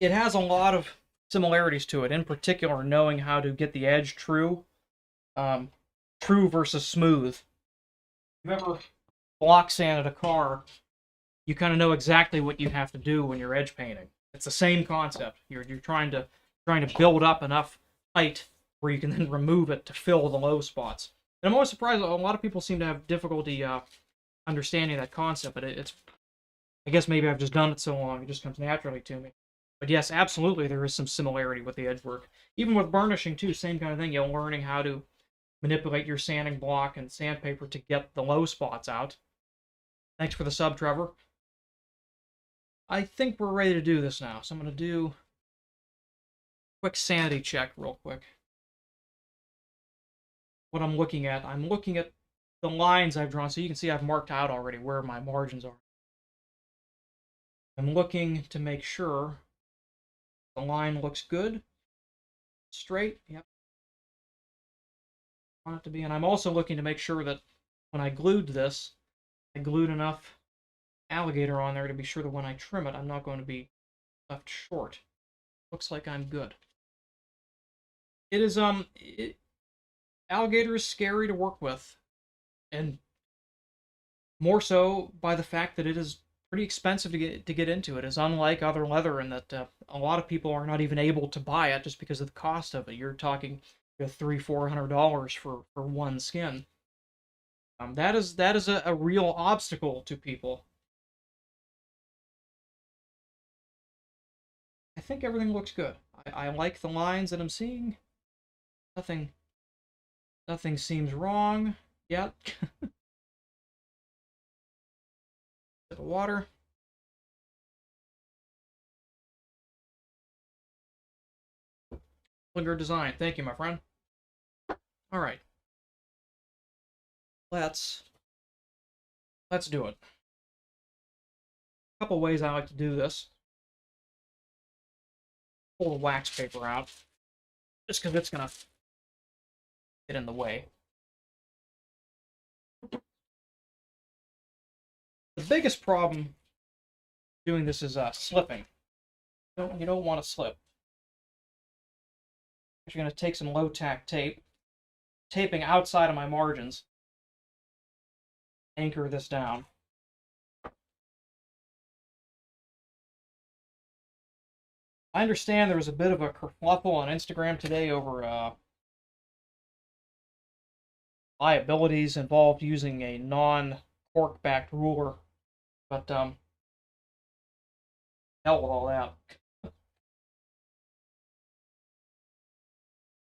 It has a lot of similarities to it, in particular knowing how to get the edge true. True versus smooth. If you ever block sanded a car, you kind of know exactly what you have to do when you're edge painting. It's the same concept. You're trying to build up enough height where you can then remove it to fill the low spots. And I'm always surprised a lot of people seem to have difficulty understanding that concept, but it's I guess maybe I've just done it so long it just comes naturally to me. But yes, absolutely there is some similarity with the edge work. Even with burnishing too, same kind of thing. You're learning how to manipulate your sanding block and sandpaper to get the low spots out. Thanks for the sub, Trevor. I think we're ready to do this now, so I'm going to do a quick sanity check real quick. What I'm looking at the lines I've drawn, so you can see I've marked out already where my margins are. I'm looking to make sure the line looks good, straight, yep. I want it to be, and I'm also looking to make sure that when I glued this, I glued enough alligator on there to be sure that when I trim it, I'm not going to be left short. Looks like I'm good. It is, alligator is scary to work with, and more so by the fact that it is pretty expensive to get into it. It's unlike other leather in that a lot of people are not even able to buy it just because of the cost of it. You're talking $300-400 for one skin. That is a real obstacle to people. I think everything looks good. I like the lines that I'm seeing. Nothing seems wrong yet. Sip of water. Good design. Thank you, my friend. All right. Let's do it. A couple ways I like to do this. Pull the wax paper out, just because it's gonna get in the way. The biggest problem doing this is slipping. You don't want to slip. You're going to take some low-tack tape, taping outside of my margins, anchor this down. I understand there was a bit of a kerfluffle on Instagram today over liabilities involved using a non-cork-backed ruler, but hell with all that.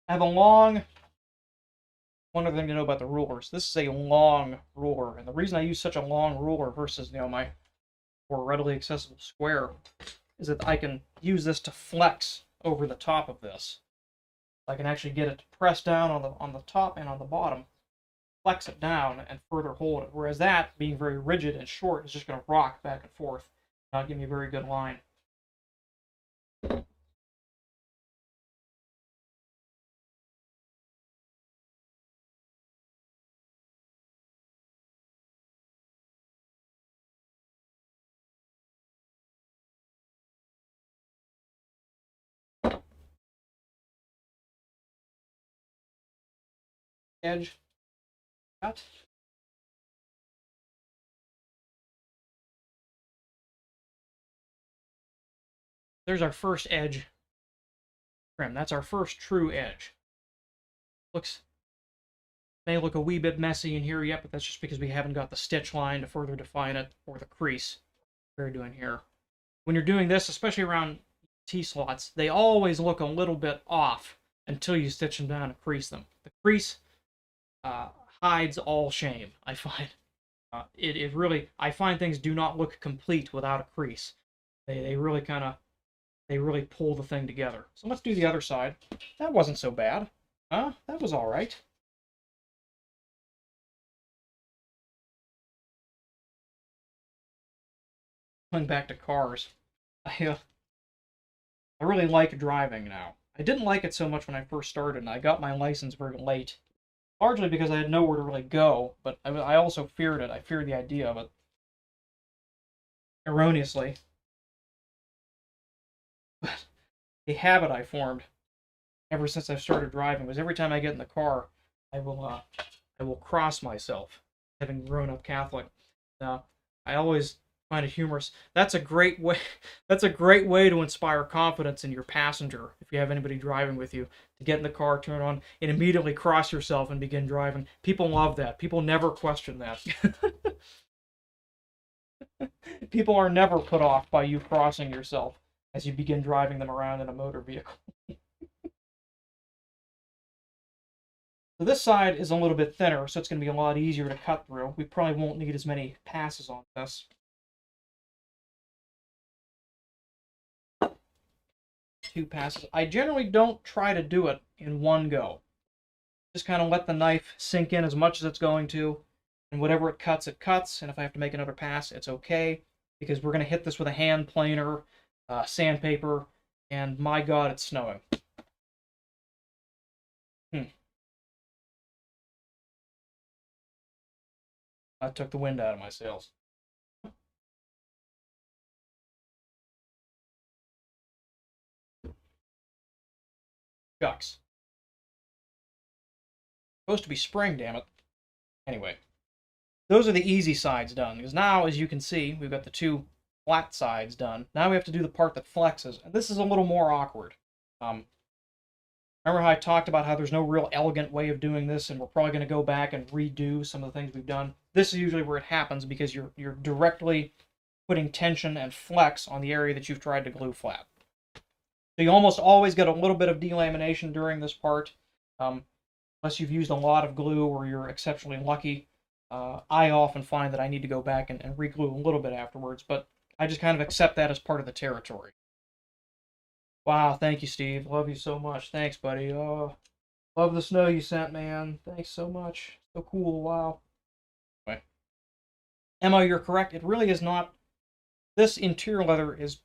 I have a long... One other thing to know about the rulers. This is a long ruler, and the reason I use such a long ruler versus, my more readily accessible square is that I can use this to flex over the top of this. I can actually get it to press down on the top and on the bottom, flex it down, and further hold it. Whereas that, being very rigid and short, is just going to rock back and forth, not give me a very good line. Edge cut. There's our first edge trim. That's our first true edge. May look a wee bit messy in here yet, but that's just because we haven't got the stitch line to further define it, or the crease we're doing here. When you're doing this, especially around T-slots, they always look a little bit off until you stitch them down and crease them. The crease hides all shame, I find. It really, I find things do not look complete without a crease. They really pull the thing together. So let's do the other side. That wasn't so bad. Huh? That was all right. Going back to cars. I really like driving now. I didn't like it so much when I first started, and I got my license very late. Largely because I had nowhere to really go, but I also feared it. I feared the idea of it. Erroneously. But a habit I formed ever since I started driving was every time I get in the car, I will cross myself, having grown up Catholic. Now, I always find it humorous. That's a great way. That's a great way to inspire confidence in your passenger. If you have anybody driving with you, to get in the car, turn it on, and immediately cross yourself and begin driving. People love that. People never question that. People are never put off by you crossing yourself as you begin driving them around in a motor vehicle. So this side is a little bit thinner, so it's going to be a lot easier to cut through. We probably won't need as many passes on this. 2 passes. I generally don't try to do it in one go. Just kind of let the knife sink in as much as it's going to, and whatever it cuts, and if I have to make another pass, it's okay, because we're going to hit this with a hand planer, sandpaper, and my God, it's snowing. That took the wind out of my sails. Shucks. Supposed to be spring, damn it. Anyway, those are the easy sides done, because now, as you can see, we've got the 2 flat sides done. Now we have to do the part that flexes, and this is a little more awkward. Remember how I talked about how there's no real elegant way of doing this, and we're probably going to go back and redo some of the things we've done? This is usually where it happens, because you're directly putting tension and flex on the area that you've tried to glue flat. So you almost always get a little bit of delamination during this part, unless you've used a lot of glue or you're exceptionally lucky. I often find that I need to go back and re-glue a little bit afterwards, but I just kind of accept that as part of the territory. Wow, thank you, Steve. Love you so much. Thanks, buddy. Oh, love the snow you sent, man. Thanks so much. So cool. Wow. Anyway. Emma, you're correct. It really is not. This interior leather is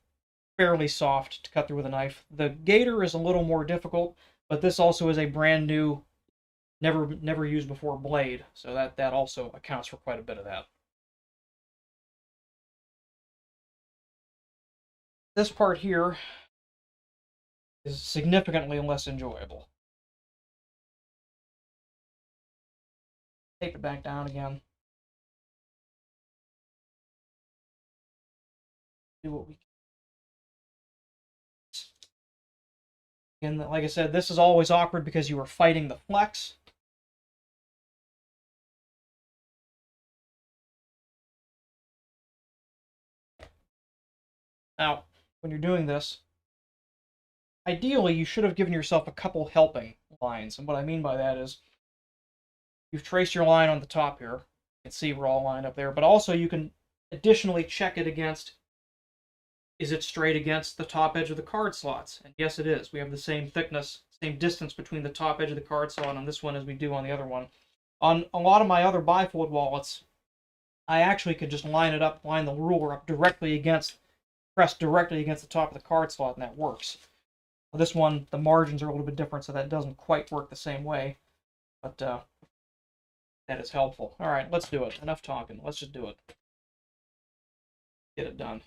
fairly soft to cut through with a knife. The gator is a little more difficult, but this also is a brand new, never used before blade, so that also accounts for quite a bit of that. This part here is significantly less enjoyable. Tape it back down again. Do what we can. And like I said, this is always awkward because you are fighting the flex. Now, when you're doing this, ideally you should have given yourself a couple helping lines. And what I mean by that is you've traced your line on the top here. You can see we're all lined up there, but also you can additionally check it against, is it straight against the top edge of the card slots? And yes, it is. We have the same thickness, same distance between the top edge of the card slot on this one as we do on the other one. On a lot of my other bifold wallets, I actually could just line the ruler up directly against, press directly against the top of the card slot, and that works. This one, the margins are a little bit different, so that doesn't quite work the same way, but that is helpful. All right, let's do it. Enough talking. Let's just do it. Get it done.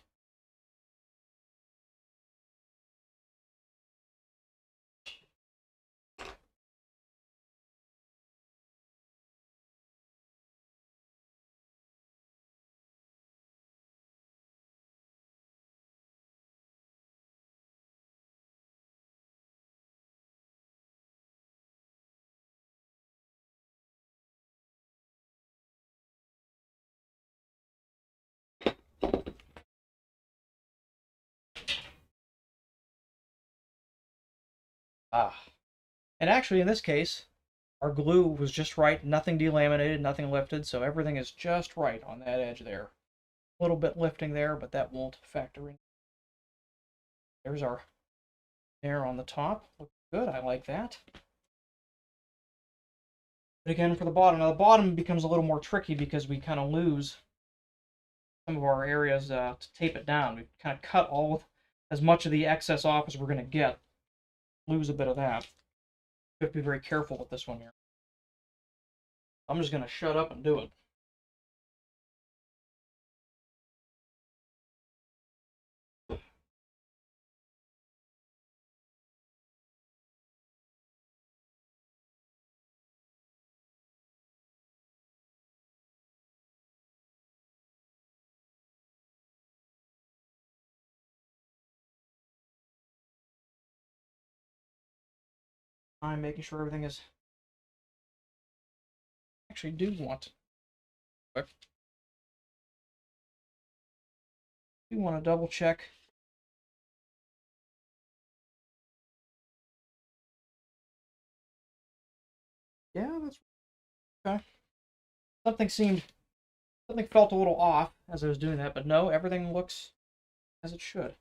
Ah. And actually, in this case, our glue was just right. Nothing delaminated, nothing lifted, so everything is just right on that edge there. A little bit lifting there, but that won't factor in. There's our there on the top. Looks good. I like that. But again, for the bottom, now the bottom becomes a little more tricky because we kind of lose some of our areas to tape it down. We kind of cut as much of the excess off as we're going to get. Lose a bit of that. You have to be very careful with this one here. I'm just going to shut up and do it. I'm making sure everything is. Actually, do want. Do want to double check. Yeah, that's okay. Something felt a little off as I was doing that, but no, everything looks as it should.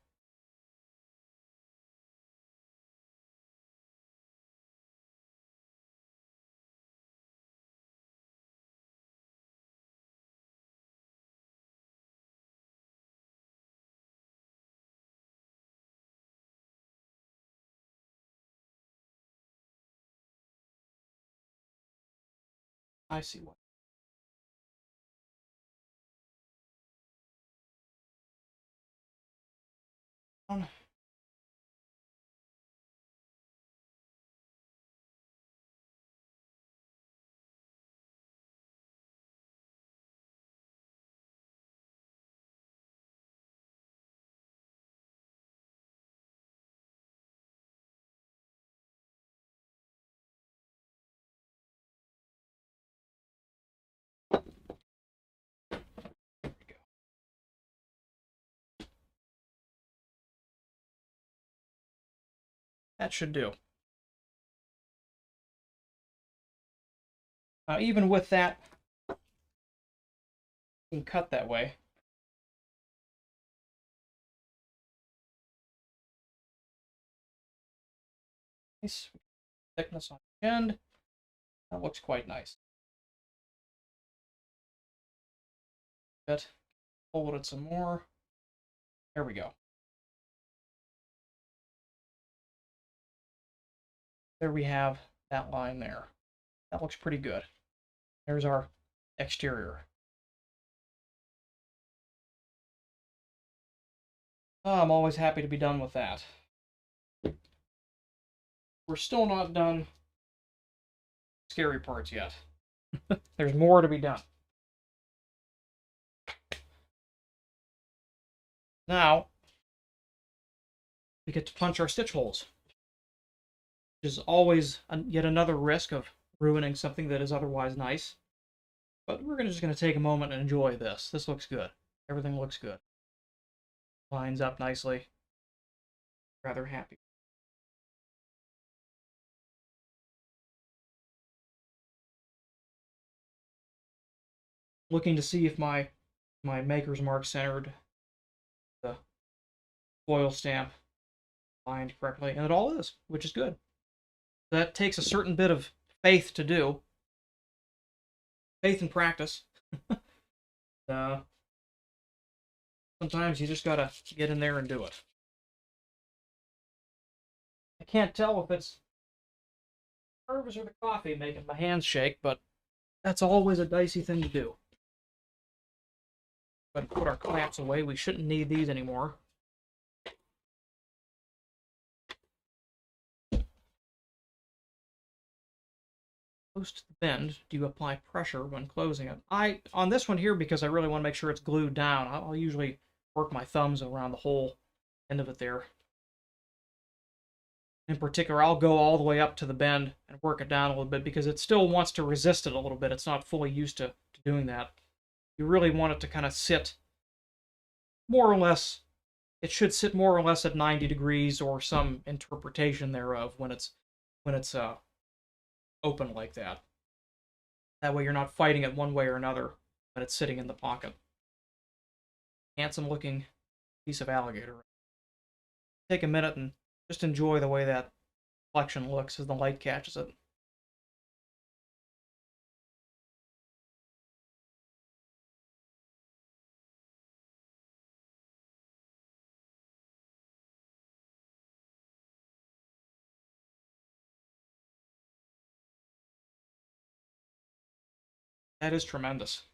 I see what. That should do. Even with that being cut that way, Nice thickness on the end. That looks quite nice. Bit. Fold it some more. There we go. There we have that line there. That looks pretty good. There's our exterior. Oh, I'm always happy to be done with that. We're still not done scary parts yet. There's more to be done. Now, we get to punch our stitch holes, which is always yet another risk of ruining something that is otherwise nice. But we're just going to take a moment and enjoy this. This looks good. Everything looks good. Lines up nicely. Rather happy. Looking to see if my maker's mark centered, the foil stamp lined correctly, and it all is, which is good. That takes a certain bit of faith to do. Faith and practice. Sometimes you just gotta get in there and do it. I can't tell if it's nerves or the coffee making my hands shake, but that's always a dicey thing to do. But put our clamps away. We shouldn't need these anymore. Close to the bend, do you apply pressure when closing it? On this one here, because I really want to make sure it's glued down, I'll usually work my thumbs around the whole end of it there. In particular, I'll go all the way up to the bend and work it down a little bit because it still wants to resist it a little bit. It's not fully used to doing that. You really want it to kind of sit more or less. It should sit more or less at 90 degrees or some interpretation thereof when it's open like that. That way you're not fighting it one way or another when it's sitting in the pocket. Handsome looking piece of alligator. Take a minute and just enjoy the way that reflection looks as the light catches it. That is tremendous.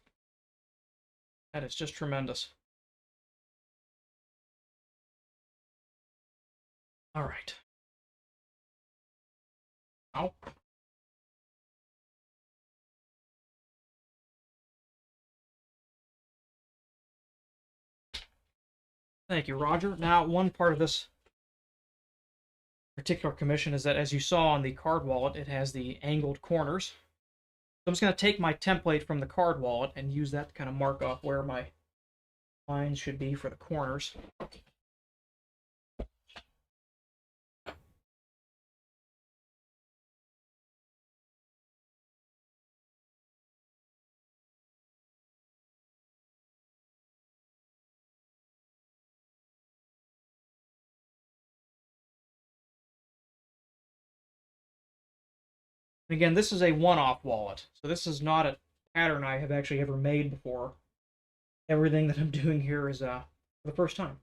That is just tremendous. All right. Now, thank you, Roger. Now, one part of this particular commission is that, as you saw on the card wallet, it has the angled corners. So I'm just going to take my template from the card wallet and use that to kind of mark off where my lines should be for the corners. Again, this is a one-off wallet, so this is not a pattern I have actually ever made before. Everything that I'm doing here is for the first time.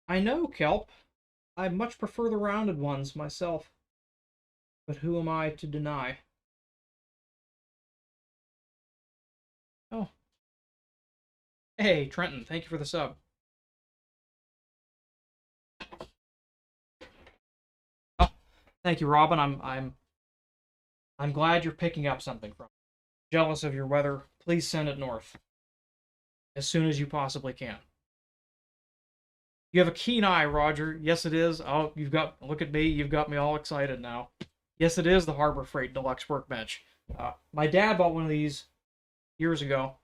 I know, Kelp. I much prefer the rounded ones myself. But who am I to deny? Oh. Hey, Trenton, thank you for the sub. Oh, thank you, Robin. I'm glad you're picking up something from me. Jealous of your weather. Please send it north as soon as you possibly can. You have a keen eye, Roger. Yes, it is. Oh, look at me. You've got me all excited now. Yes, it is the Harbor Freight Deluxe Workbench. My dad bought one of these years ago.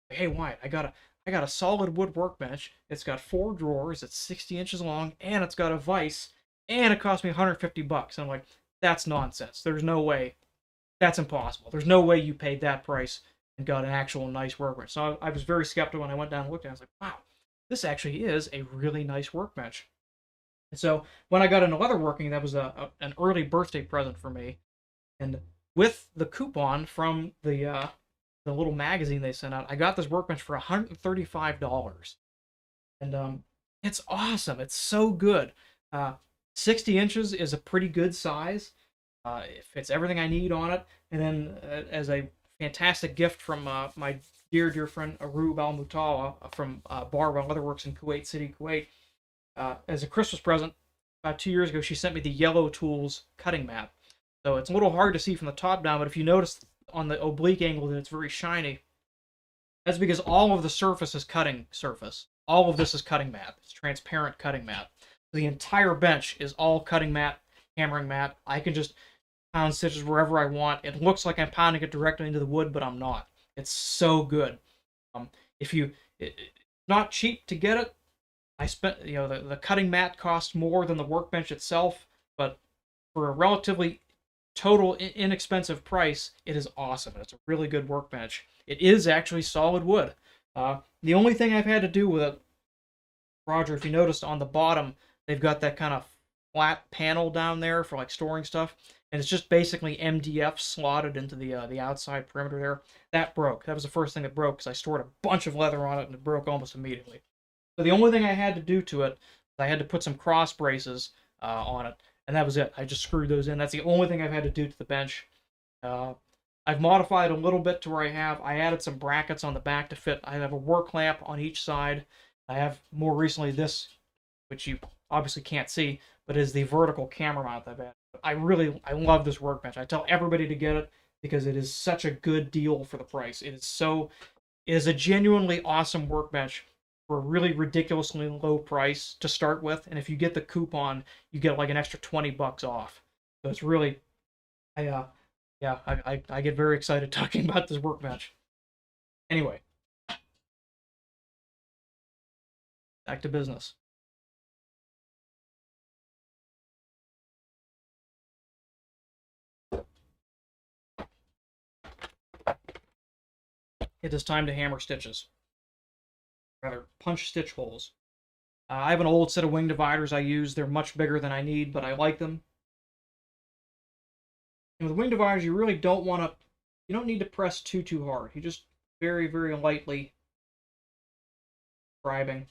Hey, Wyatt, I got a solid wood workbench. It's got 4 drawers. It's 60 inches long, and it's got a vise. and it cost me 150 bucks. And I'm like, that's nonsense. There's no way. That's impossible. There's no way you paid that price and got an actual nice workbench. So I was very skeptical when I went down and looked at it. I was like, wow, this actually is a really nice workbench. And so when I got into leatherworking, that was an early birthday present for me. And with the coupon from the little magazine they sent out, I got this workbench for $135. And it's awesome. It's so good. 60 inches is a pretty good size. It fits everything I need on it. And then as a fantastic gift from my dear friend Arub Al Mutawa from Barwa Leatherworks in Kuwait City, Kuwait, as a Christmas present about 2 years ago, she sent me the Yellow Tools cutting mat. So it's a little hard to see from the top down, but if you notice on the oblique angle that it's very shiny, that's because all of the surface is cutting surface. All of this is cutting mat. It's transparent cutting mat. The entire bench is all cutting mat, hammering mat. I can just pound stitches wherever I want. It looks like I'm pounding it directly into the wood, but I'm not. It's so good. If you, it's not cheap to get it. I spent, the cutting mat costs more than the workbench itself, but for a relatively total inexpensive price, it is awesome. It's a really good workbench. It is actually solid wood. The only thing I've had to do with it, Roger, if you noticed on the bottom, they've got that kind of flat panel down there for like storing stuff, and it's just basically MDF slotted into the outside perimeter there. That broke. That was the first thing that broke because I stored a bunch of leather on it and it broke almost immediately. So the only thing I had to do to it, I had to put some cross braces on it, and that was it. I just screwed those in. That's the only thing I've had to do to the bench. I've modified a little bit to where I added some brackets on the back to fit. I have a work lamp on each side. I have more recently this, which you obviously can't see, but is the vertical camera mount I've added. I love this workbench. I tell everybody to get it because it is such a good deal for the price. It is a genuinely awesome workbench for a really ridiculously low price to start with, and if you get the coupon, you get like an extra 20 bucks off. So it's really, I get very excited talking about this workbench. Anyway, back to business. It is time to hammer stitches. Rather, punch stitch holes. I have an old set of wing dividers I use. They're much bigger than I need, but I like them. And with wing dividers, you really don't want to, you don't need to press too hard. You just very, very lightly scribing.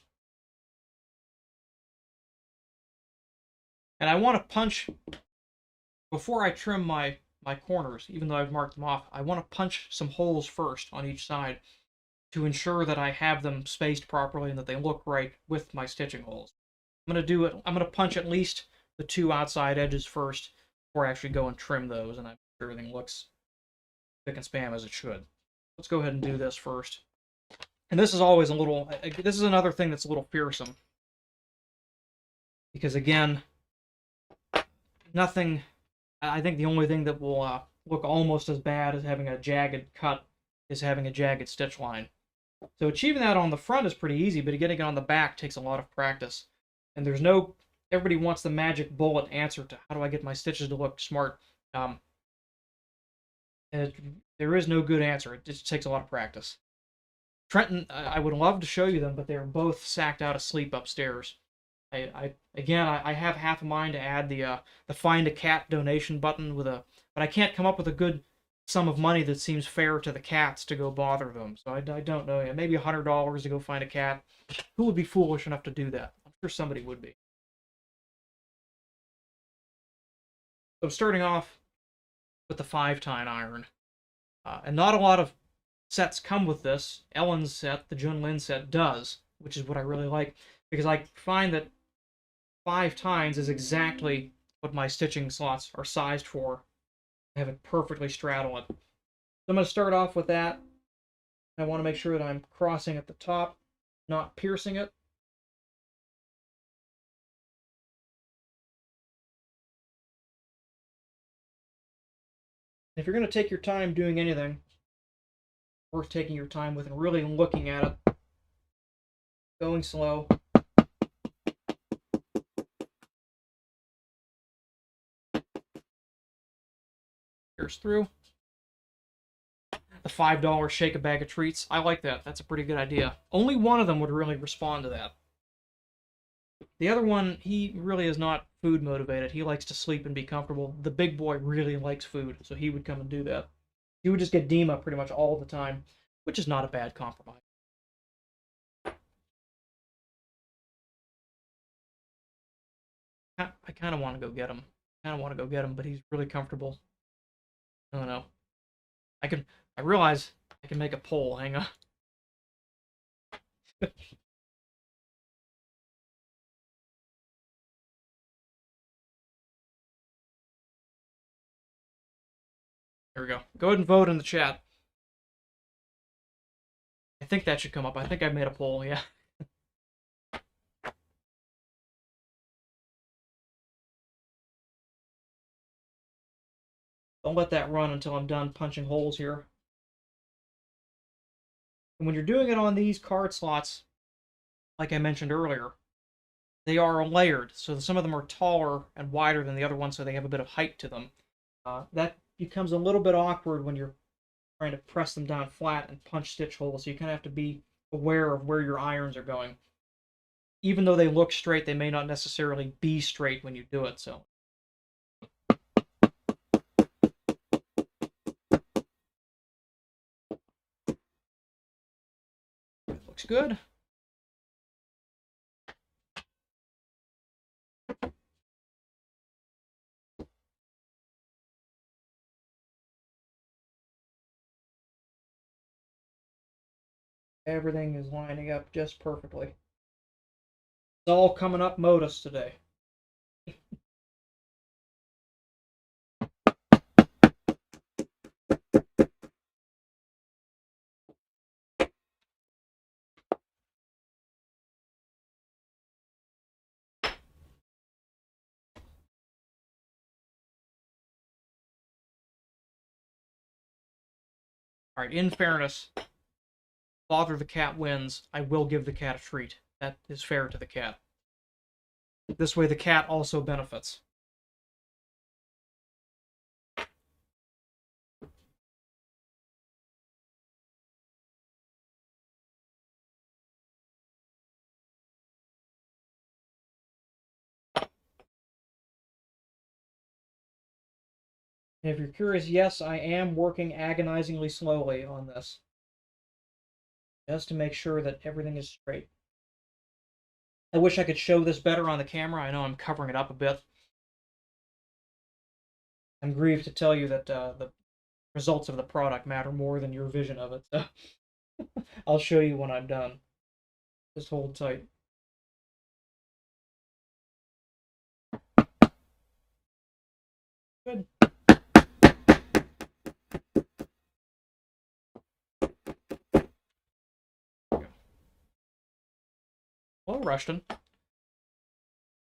And I want to punch, before I trim my corners, even though I've marked them off, I want to punch some holes first on each side to ensure that I have them spaced properly and that they look right with my stitching holes. I'm going to punch at least the two outside edges first before I actually go and trim those, and I'm sure everything looks spick and span as it should. Let's go ahead and do this first. And this is always this is another thing that's a little fearsome. Because again, I think the only thing that will look almost as bad as having a jagged cut is having a jagged stitch line. So achieving that on the front is pretty easy, but getting it on the back takes a lot of practice. And everybody wants the magic bullet answer to how do I get my stitches to look smart. There is no good answer. It just takes a lot of practice. Trenton, I would love to show you them, but they're both sacked out asleep upstairs. I have half a mind to add the Find a Cat donation button but I can't come up with a good sum of money that seems fair to the cats to go bother them. So I don't know yet. Maybe $100 to go find a cat. Who would be foolish enough to do that? I'm sure somebody would be. So starting off with the 5-tine iron. And not a lot of sets come with this. Ellen's set, the Junlin set, does, which is what I really like, because I find that 5 tines is exactly what my stitching slots are sized for. I have it perfectly straddle it. So I'm going to start off with that. I want to make sure that I'm crossing at the top, not piercing it. If you're going to take your time doing anything, worth taking your time with and really looking at it, going slow. Pierce through. The $5 shake a bag of treats. I like that. That's a pretty good idea. Only one of them would really respond to that. The other one, he really is not food motivated. He likes to sleep and be comfortable. The big boy really likes food, so he would come and do that. He would just get Dima pretty much all the time, which is not a bad compromise. I kind of want to go get him. But he's really comfortable. I don't know. I realize I can make a poll. Hang on. There we go. Go ahead and vote in the chat. I think that should come up. I think I made a poll, yeah. Don't let that run until I'm done punching holes here. And when you're doing it on these card slots, like I mentioned earlier, they are layered. So some of them are taller and wider than the other ones, so they have a bit of height to them. That becomes a little bit awkward when you're trying to press them down flat and punch stitch holes. So you kind of have to be aware of where your irons are going. Even though they look straight, they may not necessarily be straight when you do it. So that looks good. Everything is lining up just perfectly. It's all coming up modus today. All right, in fairness, Father the cat wins. I will give the cat a treat. That is fair to the cat. This way the cat also benefits. And if you're curious, yes, I am working agonizingly slowly on this, just to make sure that everything is straight. I wish I could show this better on the camera. I know I'm covering it up a bit. I'm grieved to tell you that the results of the product matter more than your vision of it. So I'll show you when I'm done. Just hold tight. Good. Well, Rushton.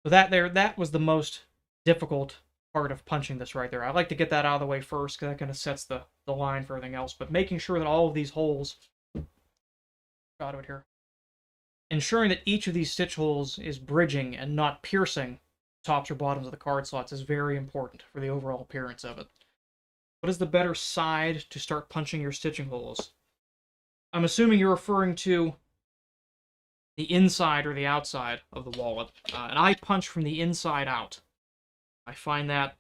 So that was the most difficult part of punching this right there. I like to get that out of the way first because that kind of sets the line for everything else. But making sure that all of these holes, got it here, ensuring that each of these stitch holes is bridging and not piercing tops or bottoms of the card slots is very important for the overall appearance of it. What is the better side to start punching your stitching holes? I'm assuming you're referring to the inside or the outside of the wallet. And I punch from the inside out. I find that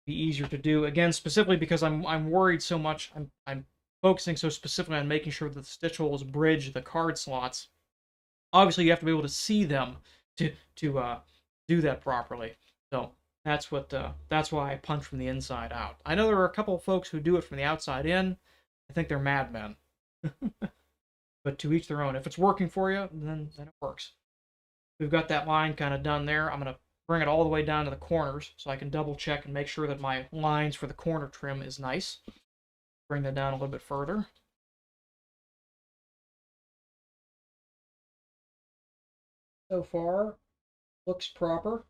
be easier to do. Again, specifically because I'm worried so much. I'm focusing so specifically on making sure that the stitch holes bridge the card slots. Obviously, you have to be able to see them to do that properly. So that's why I punch from the inside out. I know there are a couple of folks who do it from the outside in. I think they're madmen. But to each their own. If it's working for you, then it works. We've got that line kind of done there. I'm going to bring it all the way down to the corners so I can double check and make sure that my lines for the corner trim is nice. Bring that down a little bit further. So far, looks proper.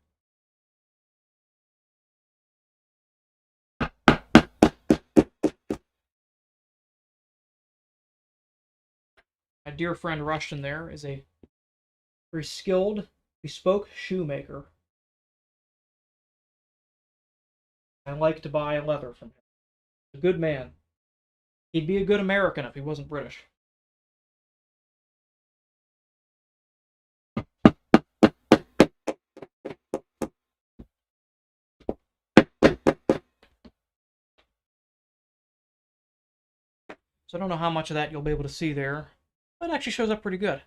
My dear friend Rushton there is a very skilled, bespoke shoemaker. I like to buy leather from him. He's a good man. He'd be a good American if he wasn't British. So I don't know how much of that you'll be able to see there. But it actually shows up pretty good.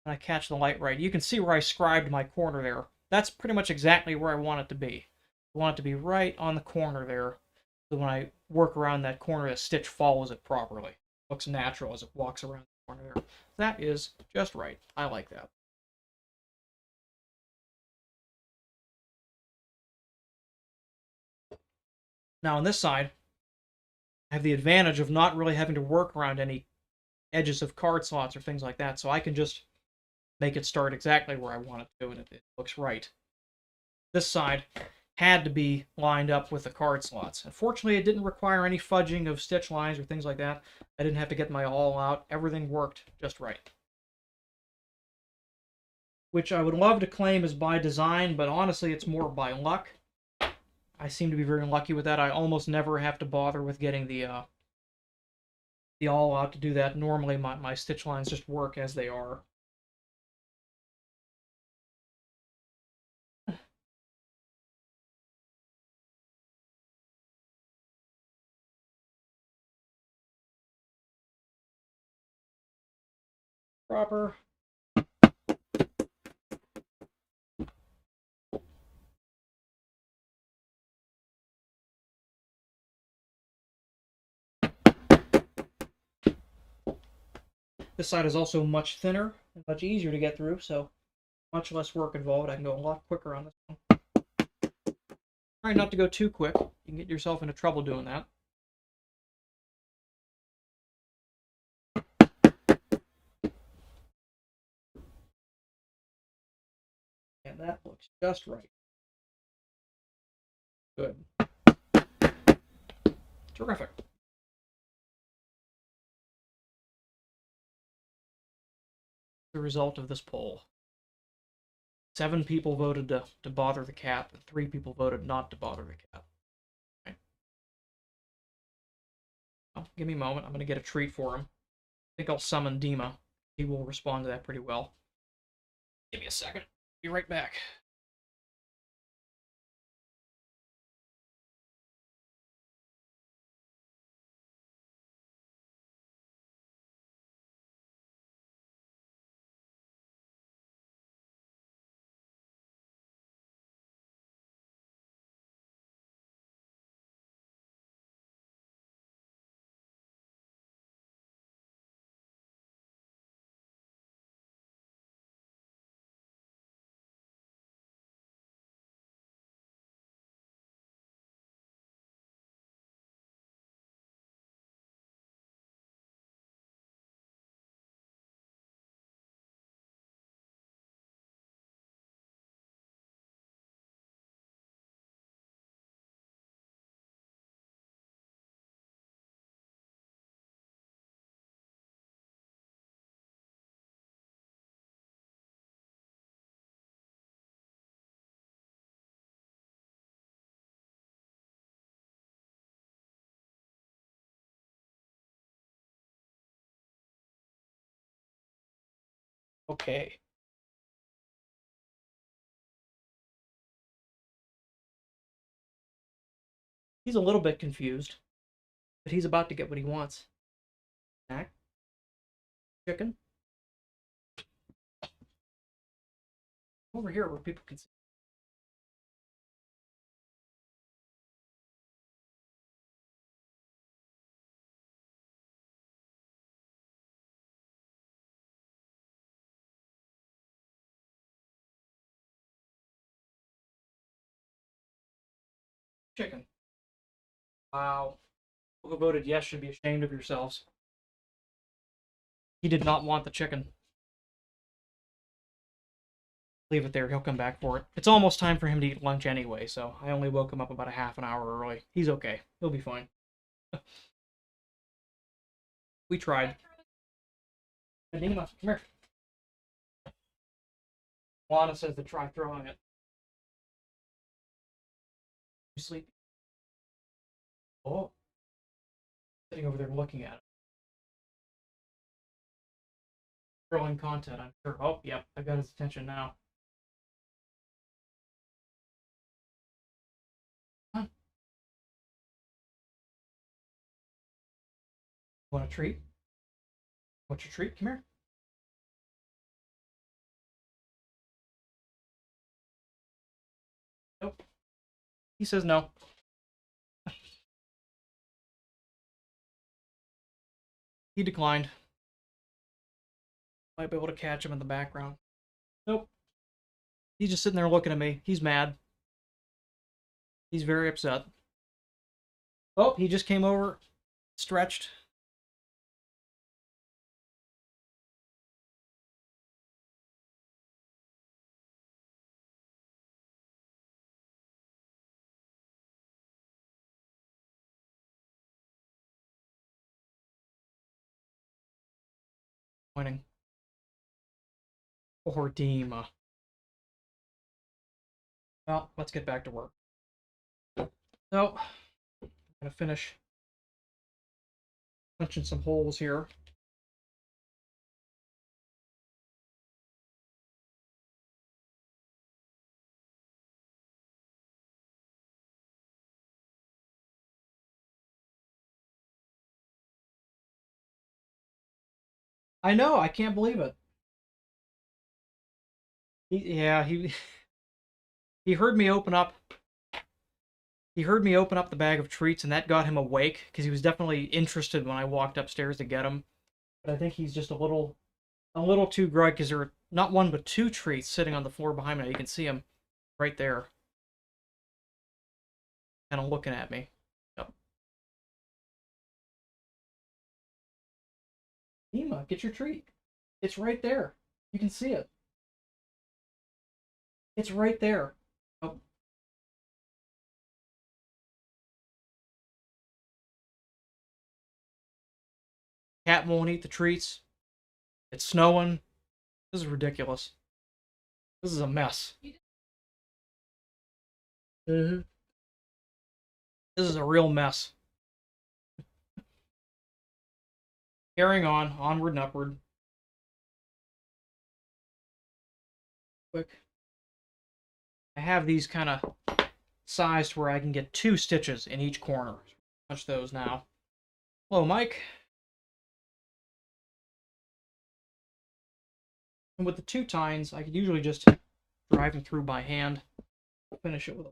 When I catch the light right. You can see where I scribed my corner there. That's pretty much exactly where I want it to be. I want it to be right on the corner there. So when I work around that corner, the stitch follows it properly. Looks natural as it walks around the corner there. That is just right. I like that. Now on this side, I have the advantage of not really having to work around any edges of card slots or things like that, so I can just make it start exactly where I want it to, and it looks right. This side had to be lined up with the card slots. Unfortunately, it didn't require any fudging of stitch lines or things like that. I didn't have to get my awl out. Everything worked just right. Which I would love to claim is by design, but honestly, it's more by luck. I seem to be very lucky with that. I almost never have to bother with getting the awl out to do that. Normally, my stitch lines just work as they are. Proper. This side is also much thinner and much easier to get through, so much less work involved. I can go a lot quicker on this one. Try not to go too quick. You can get yourself into trouble doing that. And that looks just right. Good. Terrific. The result of this poll. 7 people voted to bother the cat, and 3 people voted not to bother the cat. Okay. Oh, give me a moment. I'm going to get a treat for him. I think I'll summon Dima. He will respond to that pretty well. Give me a second. Be right back. Okay. He's a little bit confused, but he's about to get what he wants. Snack. Chicken. Over here where people can see. Chicken. Wow. Who voted yes should be ashamed of yourselves. He did not want the chicken. Leave it there. He'll come back for it. It's almost time for him to eat lunch anyway, so I only woke him up about a half an hour early. He's okay. He'll be fine. We tried. Anima, come here. Lana says to try throwing it. You sleep. Oh, sitting over there looking at it. Scrolling content, I'm sure. Oh, yep, I got his attention now. Huh? Want a treat? Want your treat? Come here. Nope. He says no. He declined. Might be able to catch him in the background. Nope. He's just sitting there looking at me. He's mad. He's very upset. Oh, he just came over, stretched. Pointing. Poor Dima. Well, let's get back to work. So, I'm gonna finish punching some holes here. I know, I can't believe it. Yeah, he heard me open up. He heard me open up the bag of treats, and that got him awake because he was definitely interested when I walked upstairs to get him. But I think he's just a little too groggy because there are not one but two treats sitting on the floor behind me. You can see him right there, kind of looking at me. Yep. Ema, get your treat. It's right there. You can see it. It's right there. Oh. Cat won't eat the treats. It's snowing. This is ridiculous. This is a mess. Mm-hmm. This is a real mess. Carrying on, onward and upward. Quick. I have these kind of sized where I can get 2 stitches in each corner. Punch those now. Hello, Mike. And with the 2 tines, I could usually just drive them through by hand. Finish it with a...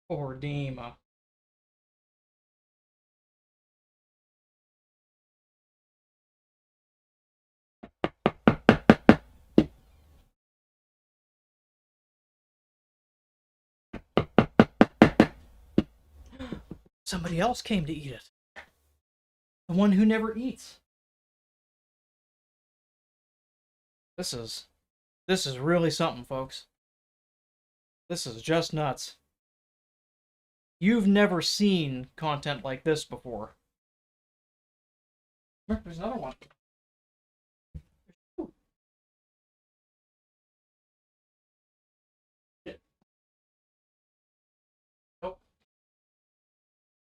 Poor Dima. Somebody else came to eat it. The one who never eats. This is really something, folks. This is just nuts. You've never seen content like this before. There's another one. Nope.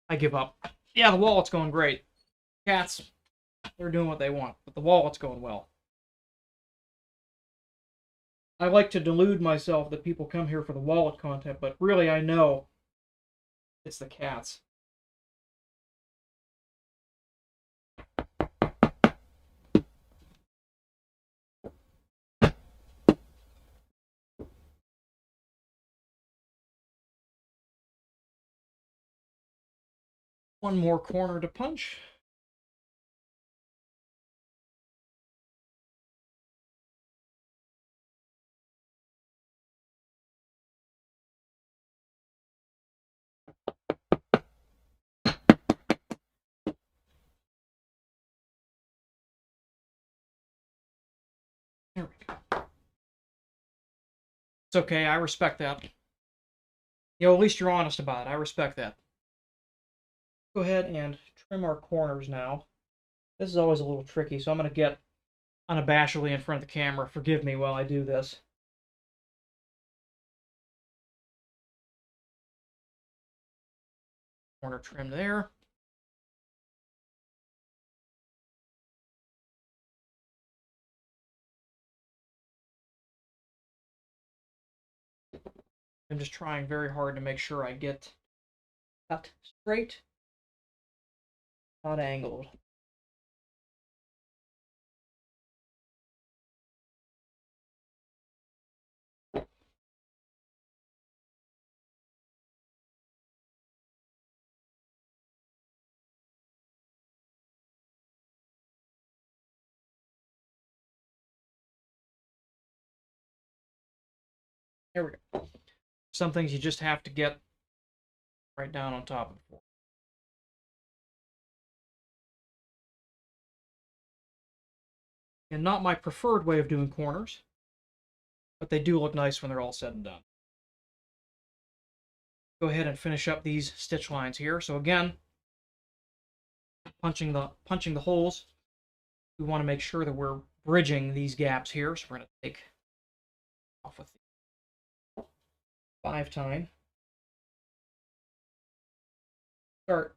I give up. Yeah, the wallet's going great. Cats, they're doing what they want, but the wallet's going well. I like to delude myself that people come here for the wallet content, but really I know it's the cats. One more corner to punch. There we go. It's okay, I respect that. You know, at least you're honest about it. I respect that. Go ahead and trim our corners now. This is always a little tricky, so I'm going to get unabashedly in front of the camera. Forgive me while I do this. Corner trim there. I'm just trying very hard to make sure I get cut straight, not angled. There we go. Some things you just have to get right down on top of it. And not my preferred way of doing corners, but they do look nice when they're all said and done. Go ahead and finish up these stitch lines here. So again, punching the holes, we want to make sure that we're bridging these gaps here. So we're going to take off with the 5-tine. Start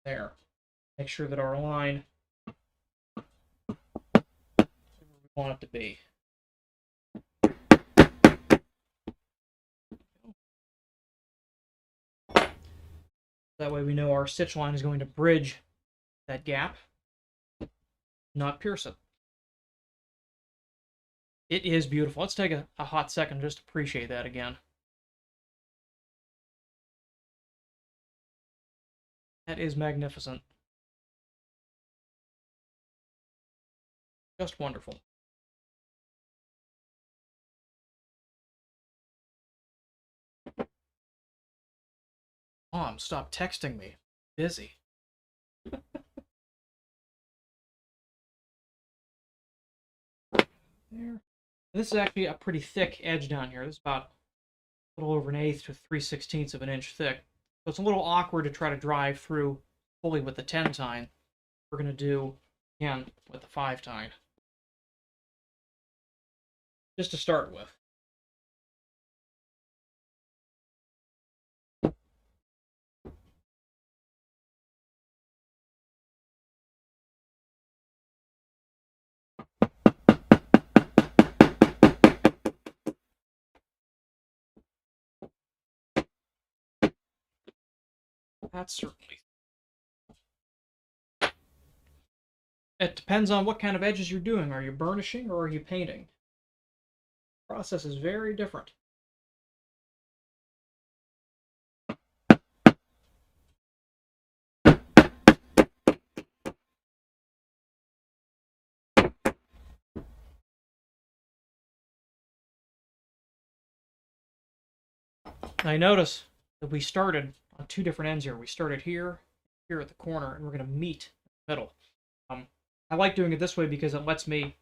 there. Make sure that our line is where we want it to be. That way we know our stitch line is going to bridge that gap, not pierce it. It is beautiful. Let's take a hot second just to appreciate that again. That is magnificent. Just wonderful. Mom, stop texting me. Busy. There. This is actually a pretty thick edge down here. This is about a little over 1/8 to 3/16 of an inch thick. So it's a little awkward to try to drive through fully with the 10-tine. We're going to do, again, with the 5-tine. Just to start with. That's certainly. It depends on what kind of edges you're doing. Are you burnishing or are you painting? The process is very different. Now you notice that we started on 2 different ends here. We started here at the corner, and we're going to meet in the middle. I like doing it this way because it lets me,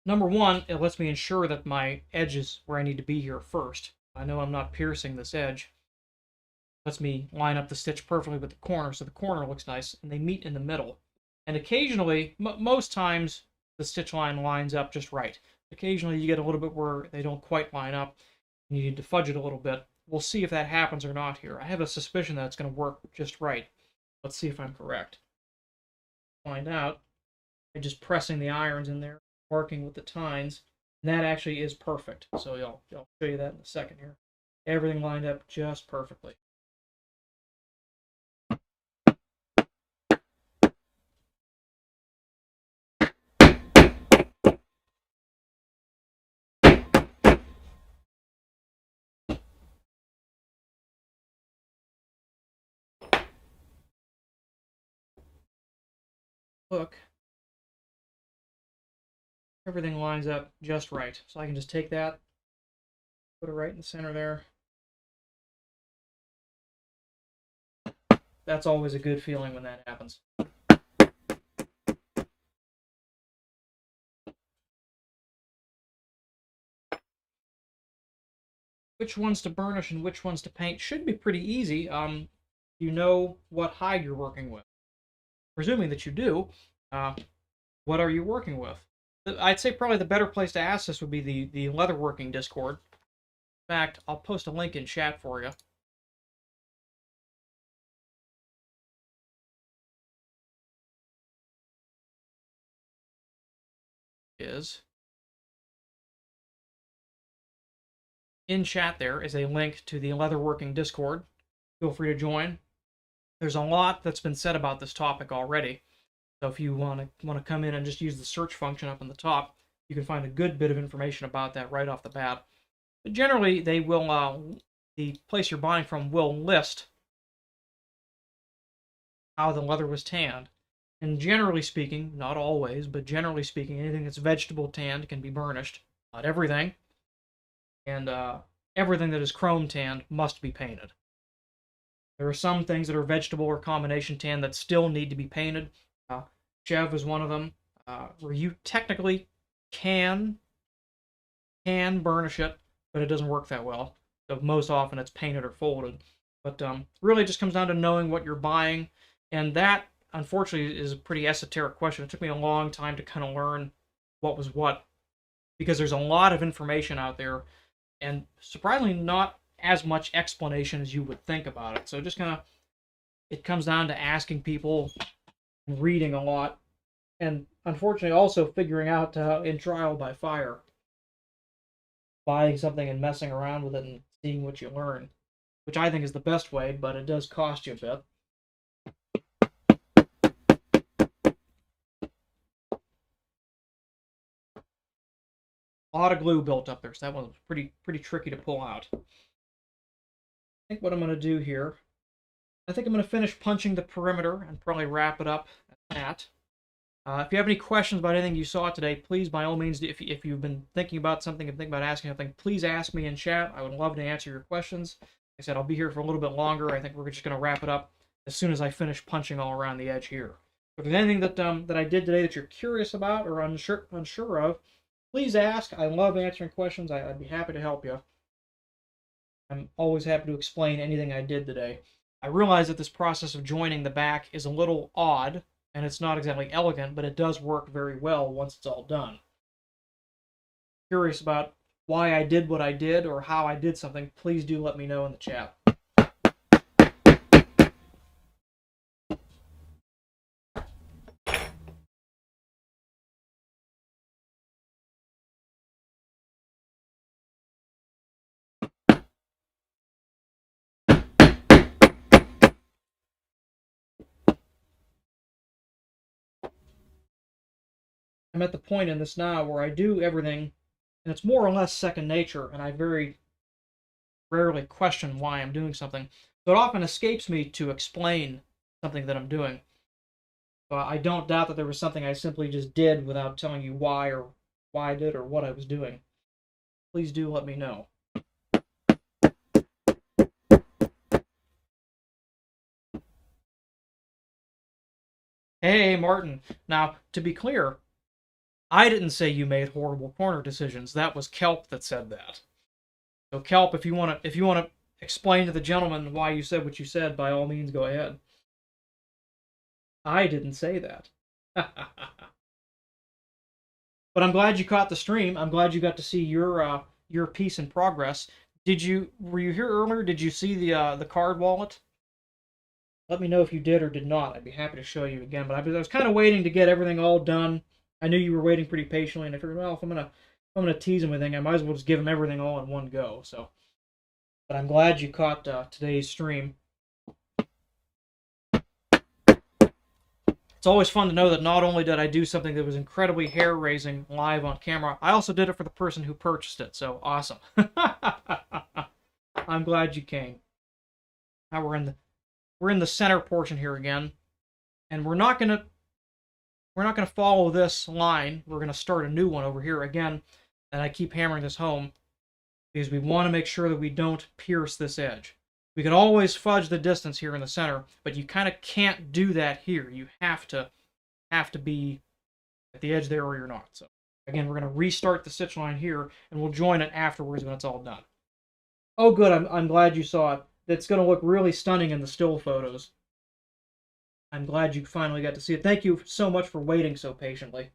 number one, it lets me ensure that my edge is where I need to be here first. I know I'm not piercing this edge. It lets me line up the stitch perfectly with the corner, so the corner looks nice, and they meet in the middle. And occasionally, most times, the stitch line lines up just right. Occasionally, you get a little bit where they don't quite line up, and you need to fudge it a little bit. We'll see if that happens or not here. I have a suspicion that it's going to work just right. Let's see if I'm correct. Find out by just pressing the irons in there, working with the tines, and that actually is perfect. So I'll show you that in a second here. Everything lined up just perfectly. Look, everything lines up just right. So I can just take that, put it right in the center there. That's always a good feeling when that happens. Which ones to burnish and which ones to paint should be pretty easy. You know what hide you're working with. Presuming that you do, What are you working with? I'd say probably the better place to ask this would be the leatherworking Discord. In fact, I'll post a link in chat for you. In chat there is a link to the leatherworking Discord. Feel free to join. There's a lot that's been said about this topic already. So if you want to come in and just use the search function up on the top, you can find a good bit of information about that right off the bat. But generally, they will the place you're buying from will list how the leather was tanned. And generally speaking, not always, but generally speaking, anything that's vegetable tanned can be burnished. Not everything. And everything that is chrome tanned must be painted. There are some things that are vegetable or combination tan that still need to be painted. Chev is one of them, where you technically can burnish it, but it doesn't work that well. So most often it's painted or folded. But really it just comes down to knowing what you're buying. And that, unfortunately, is a pretty esoteric question. It took me a long time to kind of learn what was what, because there's a lot of information out there, and surprisingly not as much explanation as you would think about it. So just kind of, it comes down to asking people, reading a lot, and unfortunately also figuring out in trial by fire. Buying something and messing around with it and seeing what you learn, which I think is the best way, but it does cost you a bit. A lot of glue built up there, so that one was pretty tricky to pull out. I think what I'm going to do here, I think I'm going to finish punching the perimeter and probably wrap it up at that. If you have any questions about anything you saw today, please, by all means, if you've been thinking about something and thinking about asking something, please ask me in chat. I would love to answer your questions. Like I said, I'll be here for a little bit longer. I think we're just going to wrap it up as soon as I finish punching all around the edge here. If there's anything that I did today that you're curious about or unsure of, please ask. I love answering questions. I'd be happy to help you. I'm always happy to explain anything I did today. I realize that this process of joining the back is a little odd, and it's not exactly elegant, but it does work very well once it's all done. Curious about why I did what I did or how I did something, please do let me know in the chat. I'm at the point in this now where I do everything, and it's more or less second nature, and I very rarely question why I'm doing something. So it often escapes me to explain something that I'm doing. So I don't doubt that there was something I simply just did without telling you why I did or what I was doing. Please do let me know. Hey, Martin. Now, to be clear, I didn't say you made horrible corner decisions. That was Kelp that said that. So Kelp, if you want to explain to the gentleman why you said what you said, by all means, go ahead. I didn't say that. But I'm glad you caught the stream. I'm glad you got to see your piece in progress. Were you here earlier? Did you see the card wallet? Let me know if you did or did not. I'd be happy to show you again. But I was kind of waiting to get everything all done. I knew you were waiting pretty patiently, and I figured, well, if I'm gonna tease him with anything, I might as well just give him everything all in one go. So, but I'm glad you caught today's stream. It's always fun to know that not only did I do something that was incredibly hair-raising live on camera, I also did it for the person who purchased it. So awesome! I'm glad you came. Now we're in the center portion here again, and we're not gonna follow this line. We're gonna start a new one over here again, and I keep hammering this home because we want to make sure that we don't pierce this edge. We can always fudge the distance here in the center, but you kind of can't do that here. You have to be at the edge there or you're not. So again, we're going to restart the stitch line here, and we'll join it afterwards when it's all done. Oh, good. I'm glad you saw it. That's going to look really stunning in the still photos. I'm glad you finally got to see it. Thank you so much for waiting so patiently.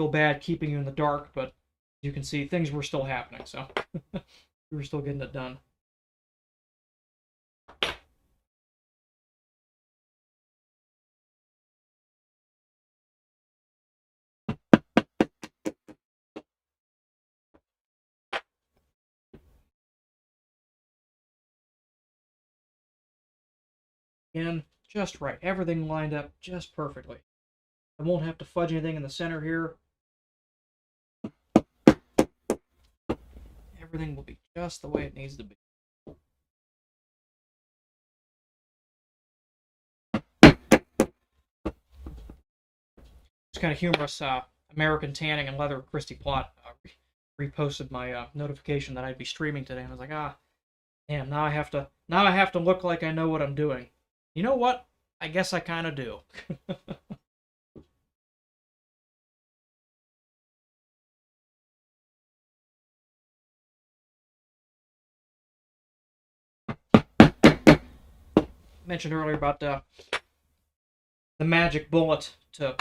feel bad keeping you in the dark, but as you can see, things were still happening, so we were still getting it done. Again, just right. Everything lined up just perfectly. I won't have to fudge anything in the center here. Everything will be just the way it needs to be. It's kind of humorous. American Tanning and Leather Christy Plott reposted my notification that I'd be streaming today, and I was like, damn, now I have to look like I know what I'm doing. You know what? I guess I kind of do. Mentioned earlier about the magic bullet to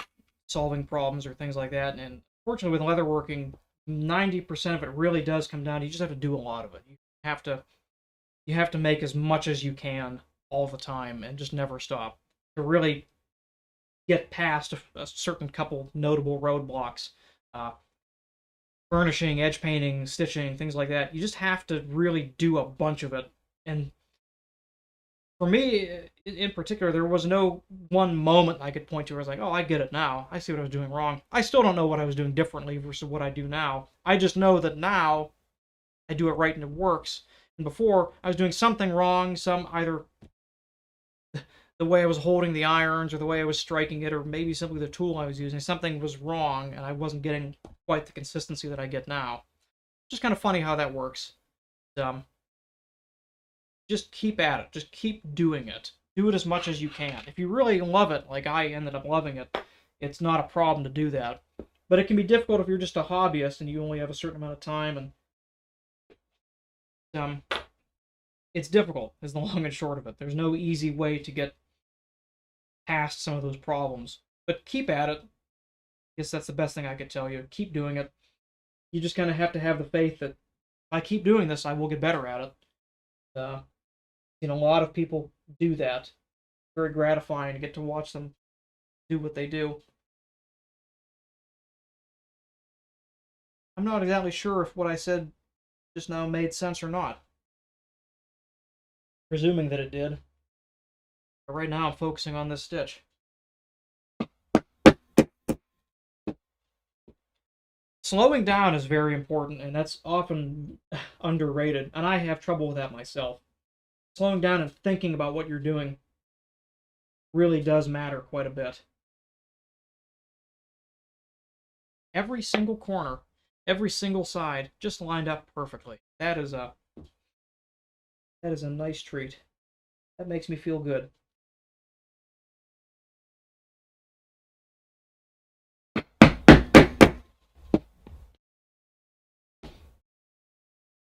solving problems or things like that, and fortunately with leatherworking, 90% of it really does come down to you just have to do a lot of it. You have to make as much as you can all the time and just never stop to really get past a certain couple notable roadblocks. Burnishing, edge painting, stitching, things like that. You just have to really do a bunch of it. And for me, in particular, there was no one moment I could point to where I was like, oh, I get it now. I see what I was doing wrong. I still don't know what I was doing differently versus what I do now. I just know that now I do it right and it works. And before, I was doing something wrong, either the way I was holding the irons or the way I was striking it or maybe simply the tool I was using. Something was wrong and I wasn't getting quite the consistency that I get now. Just kind of funny how that works. Just keep at it. Just keep doing it. Do it as much as you can. If you really love it, like I ended up loving it, it's not a problem to do that. But it can be difficult if you're just a hobbyist and you only have a certain amount of time, and it's difficult, is the long and short of it. There's no easy way to get past some of those problems. But keep at it. I guess that's the best thing I could tell you. Keep doing it. You just kind of have to have the faith that if I keep doing this, I will get better at it. A lot of people do that. Very gratifying to get to watch them do what they do. I'm not exactly sure if what I said just now made sense or not. Presuming that it did. But right now I'm focusing on this stitch. Slowing down is very important, and that's often underrated, and I have trouble with that myself. Slowing down and thinking about what you're doing really does matter quite a bit. Every single corner, every single side, just lined up perfectly. That is a nice treat. That makes me feel good.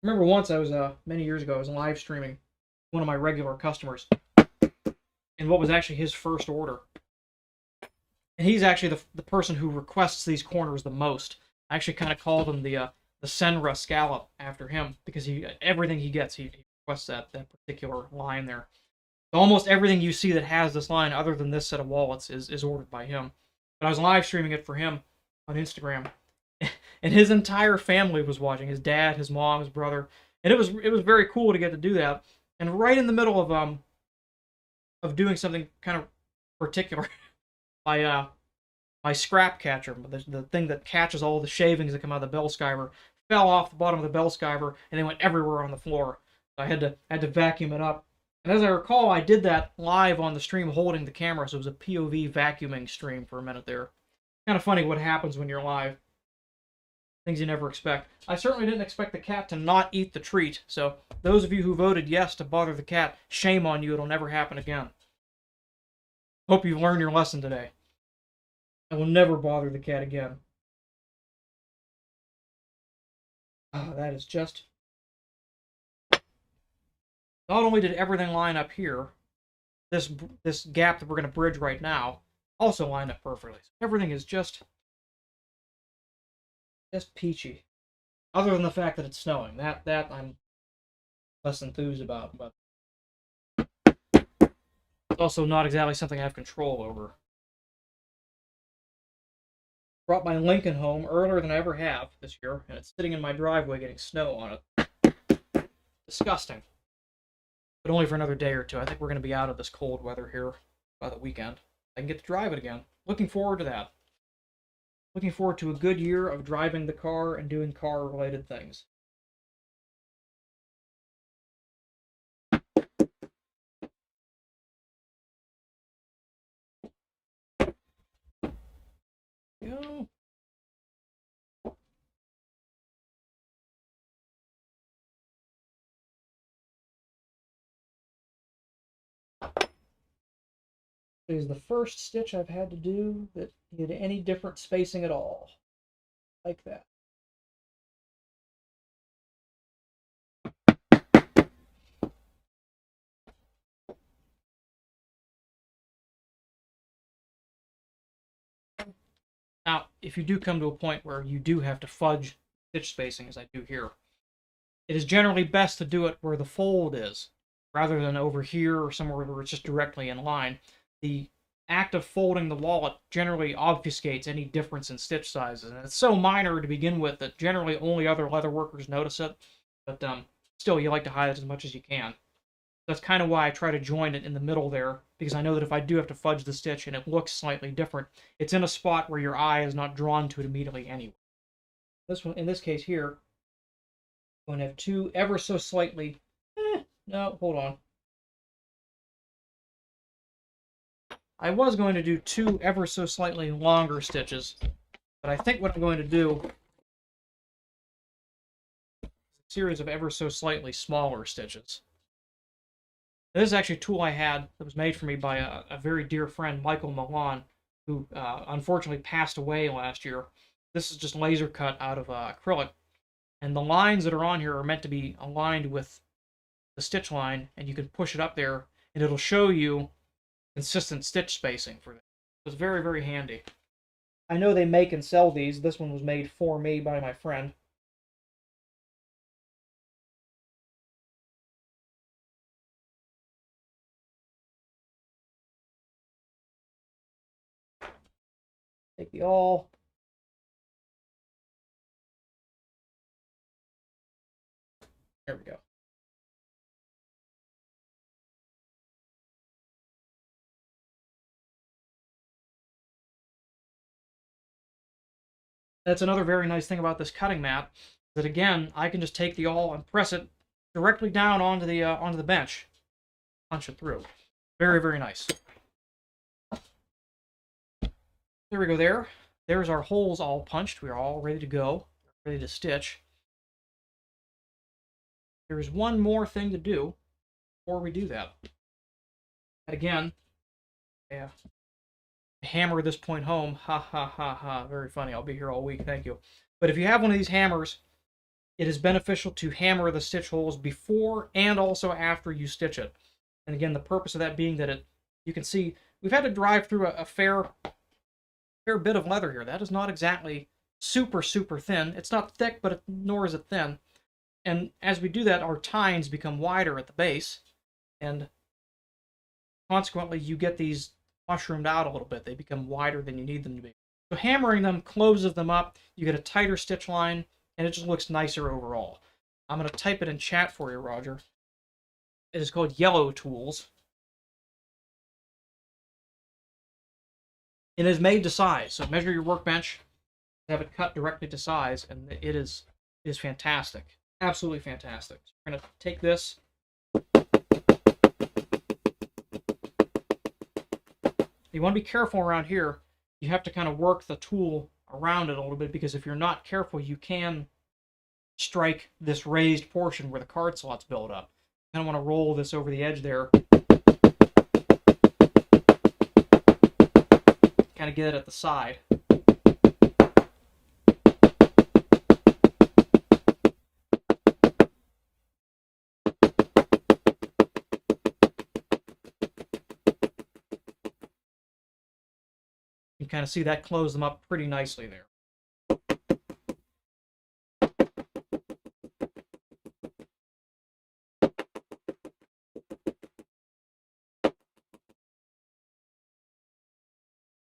Remember once I was many years ago, I was live streaming one of my regular customers, and what was actually his first order. And he's actually the person who requests these corners the most. I actually kind of called him the Senra scallop after him because everything he gets, he requests that particular line there. Almost everything you see that has this line, other than this set of wallets, is ordered by him. But I was live streaming it for him on Instagram, and his entire family was watching. His dad, his mom, his brother, and it was very cool to get to do that. And right in the middle of doing something kind of particular, my scrap catcher, the thing that catches all the shavings that come out of the bell skiver, fell off the bottom of the bell skiver and they went everywhere on the floor. So I had to vacuum it up. And as I recall, I did that live on the stream holding the camera, so it was a POV vacuuming stream for a minute there. Kind of funny what happens when you're live. Things you never expect. I certainly didn't expect the cat to not eat the treat, so those of you who voted yes to bother the cat, shame on you, it'll never happen again. Hope you've learned your lesson today. I will never bother the cat again. That is just... Not only did everything line up here, this gap that we're going to bridge right now also lined up perfectly. So everything is just Just peachy. Other than the fact that it's snowing. That I'm less enthused about. But it's also not exactly something I have control over. Brought my Lincoln home earlier than I ever have this year, and it's sitting in my driveway getting snow on it. Disgusting. But only for another day or two. I think we're going to be out of this cold weather here by the weekend. I can get to drive it again. Looking forward to that. Looking forward to a good year of driving the car and doing car-related things. Go. It is the first stitch I've had to do that needed any different spacing at all. Like that. Now, if you do come to a point where you do have to fudge stitch spacing, as I do here, it is generally best to do it where the fold is, rather than over here or somewhere where it's just directly in line. The act of folding the wallet generally obfuscates any difference in stitch sizes, and it's so minor to begin with that generally only other leather workers notice it, but still, you like to hide it as much as you can. That's kind of why I try to join it in the middle there, because I know that if I do have to fudge the stitch and it looks slightly different, it's in a spot where your eye is not drawn to it immediately anyway. This one, in this case here, I'm going to have two ever so slightly, no, hold on. I was going to do two ever so slightly longer stitches, but I think what I'm going to do is a series of ever so slightly smaller stitches. This is actually a tool I had that was made for me by a very dear friend, Michael Milan, who unfortunately passed away last year. This is just laser cut out of acrylic, and the lines that are on here are meant to be aligned with the stitch line, and you can push it up there, and it'll show you consistent stitch spacing for it. It's very, very handy. I know they make and sell these. This one was made for me by my friend. Take the awl. There we go. That's another very nice thing about this cutting mat, that again, I can just take the awl and press it directly down onto the bench. Punch it through. Very, very nice. There we go there. There's our holes all punched. We are all ready to go. Ready to stitch. There's one more thing to do before we do that. And again, yeah, hammer this point home. Ha ha ha ha. Very funny. I'll be here all week. Thank you. But if you have one of these hammers, it is beneficial to hammer the stitch holes before and also after you stitch it. And again, the purpose of that being that you can see, we've had to drive through a fair bit of leather here. That is not exactly super, super thin. It's not thick, but nor is it thin. And as we do that, our tines become wider at the base, and consequently, you get these mushroomed out a little bit. They become wider than you need them to be. So hammering them closes them up. You get a tighter stitch line, and it just looks nicer overall. I'm going to type it in chat for you, Roger. It is called Yellow Tools. It is made to size, so measure your workbench, have it cut directly to size, and it is fantastic. Absolutely fantastic. So we're going to take this. You want to be careful around here. You have to kind of work the tool around it a little bit, because if you're not careful, you can strike this raised portion where the card slots build up. You kind of want to roll this over the edge there. Kind of get it at the side. You kind of see that close them up pretty nicely there.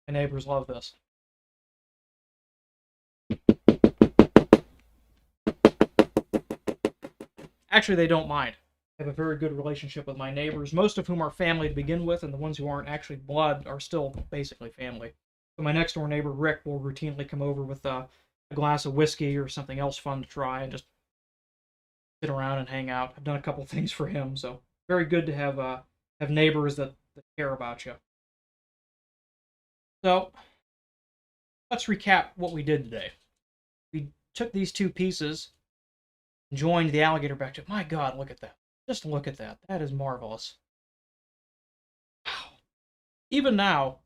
My neighbors love this. Actually, they don't mind. I have a very good relationship with my neighbors, most of whom are family to begin with, and the ones who aren't actually blood are still basically family. So my next door neighbor, Rick, will routinely come over with a glass of whiskey or something else fun to try and just sit around and hang out. I've done a couple things for him, so very good to have neighbors that care about you. So let's recap what we did today. We took these two pieces, joined the alligator back to. My God, look at that! Just look at that. That is marvelous. Wow. Even now,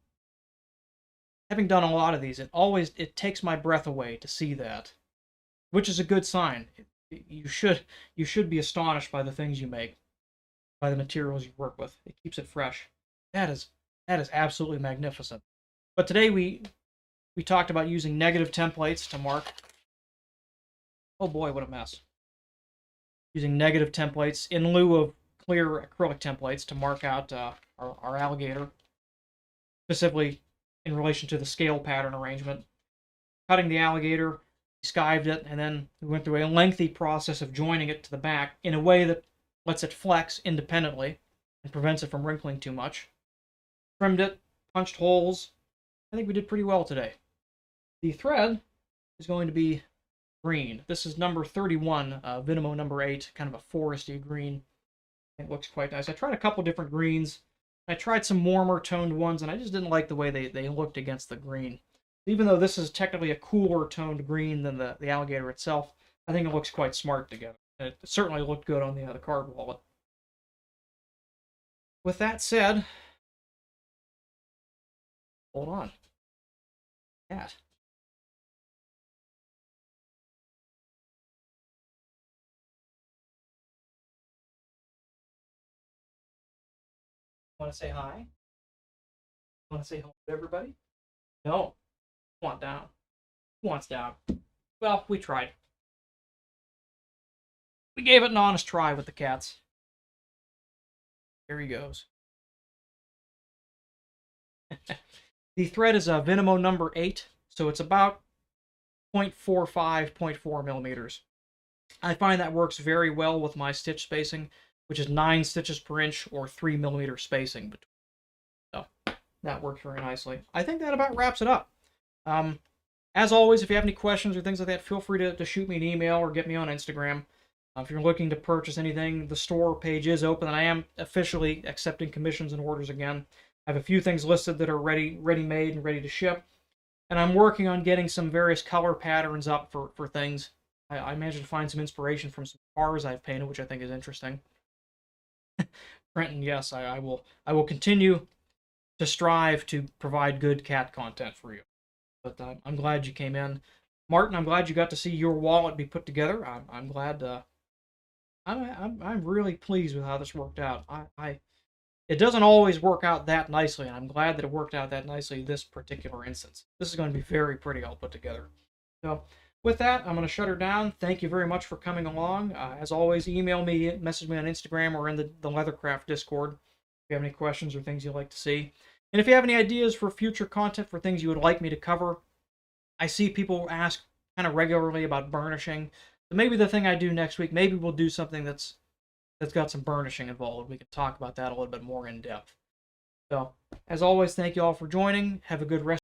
having done a lot of these, it takes my breath away to see that, which is a good sign. You should be astonished by the things you make, by the materials you work with. It keeps it fresh. That is absolutely magnificent. But today we talked about using negative templates to mark. Oh boy, what a mess. Using negative templates in lieu of clear acrylic templates to mark out our alligator, specifically in relation to the scale pattern arrangement. Cutting the alligator, we skived it, and then we went through a lengthy process of joining it to the back in a way that lets it flex independently and prevents it from wrinkling too much. Trimmed it, punched holes. I think we did pretty well today. The thread is going to be green. This is number 31, Vinimo number 8, kind of a foresty green. It looks quite nice. I tried a couple different greens. I tried some warmer toned ones, and I just didn't like the way they looked against the green. Even though this is technically a cooler toned green than the alligator itself, I think it looks quite smart together. And it certainly looked good on the card wallet. With that said, hold on. Cat. Want to say hi? Want to say hello to everybody? No. Want down. Who wants down? Well, we tried. We gave it an honest try with the cats. Here he goes. The thread is a Vinimo number 8, so it's about 0.45, 0.4 millimeters. I find that works very well with my stitch spacing, which is 9 stitches per inch or 3 millimeter spacing. So that works very nicely. I think that about wraps it up. As always, if you have any questions or things like that, feel free to shoot me an email or get me on Instagram. If you're looking to purchase anything, the store page is open, and I am officially accepting commissions and orders again. I have a few things listed that are ready-made and ready to ship, and I'm working on getting some various color patterns up for things. I managed to find some inspiration from some cars I've painted, which I think is interesting. Brenton, yes, I will continue to strive to provide good cat content for you. But I'm glad you came in. Martin, I'm glad you got to see your wallet be put together. I'm glad. I'm really pleased with how this worked out. It doesn't always work out that nicely, and I'm glad that it worked out that nicely this particular instance. This is going to be very pretty all put together. So with that, I'm going to shut her down. Thank you very much for coming along. As always, email me, message me on Instagram or in the Leathercraft Discord if you have any questions or things you'd like to see. And if you have any ideas for future content for things you would like me to cover, I see people ask kind of regularly about burnishing. So maybe the thing I do next week, maybe we'll do something that's got some burnishing involved. We can talk about that a little bit more in depth. So, as always, thank you all for joining. Have a good rest.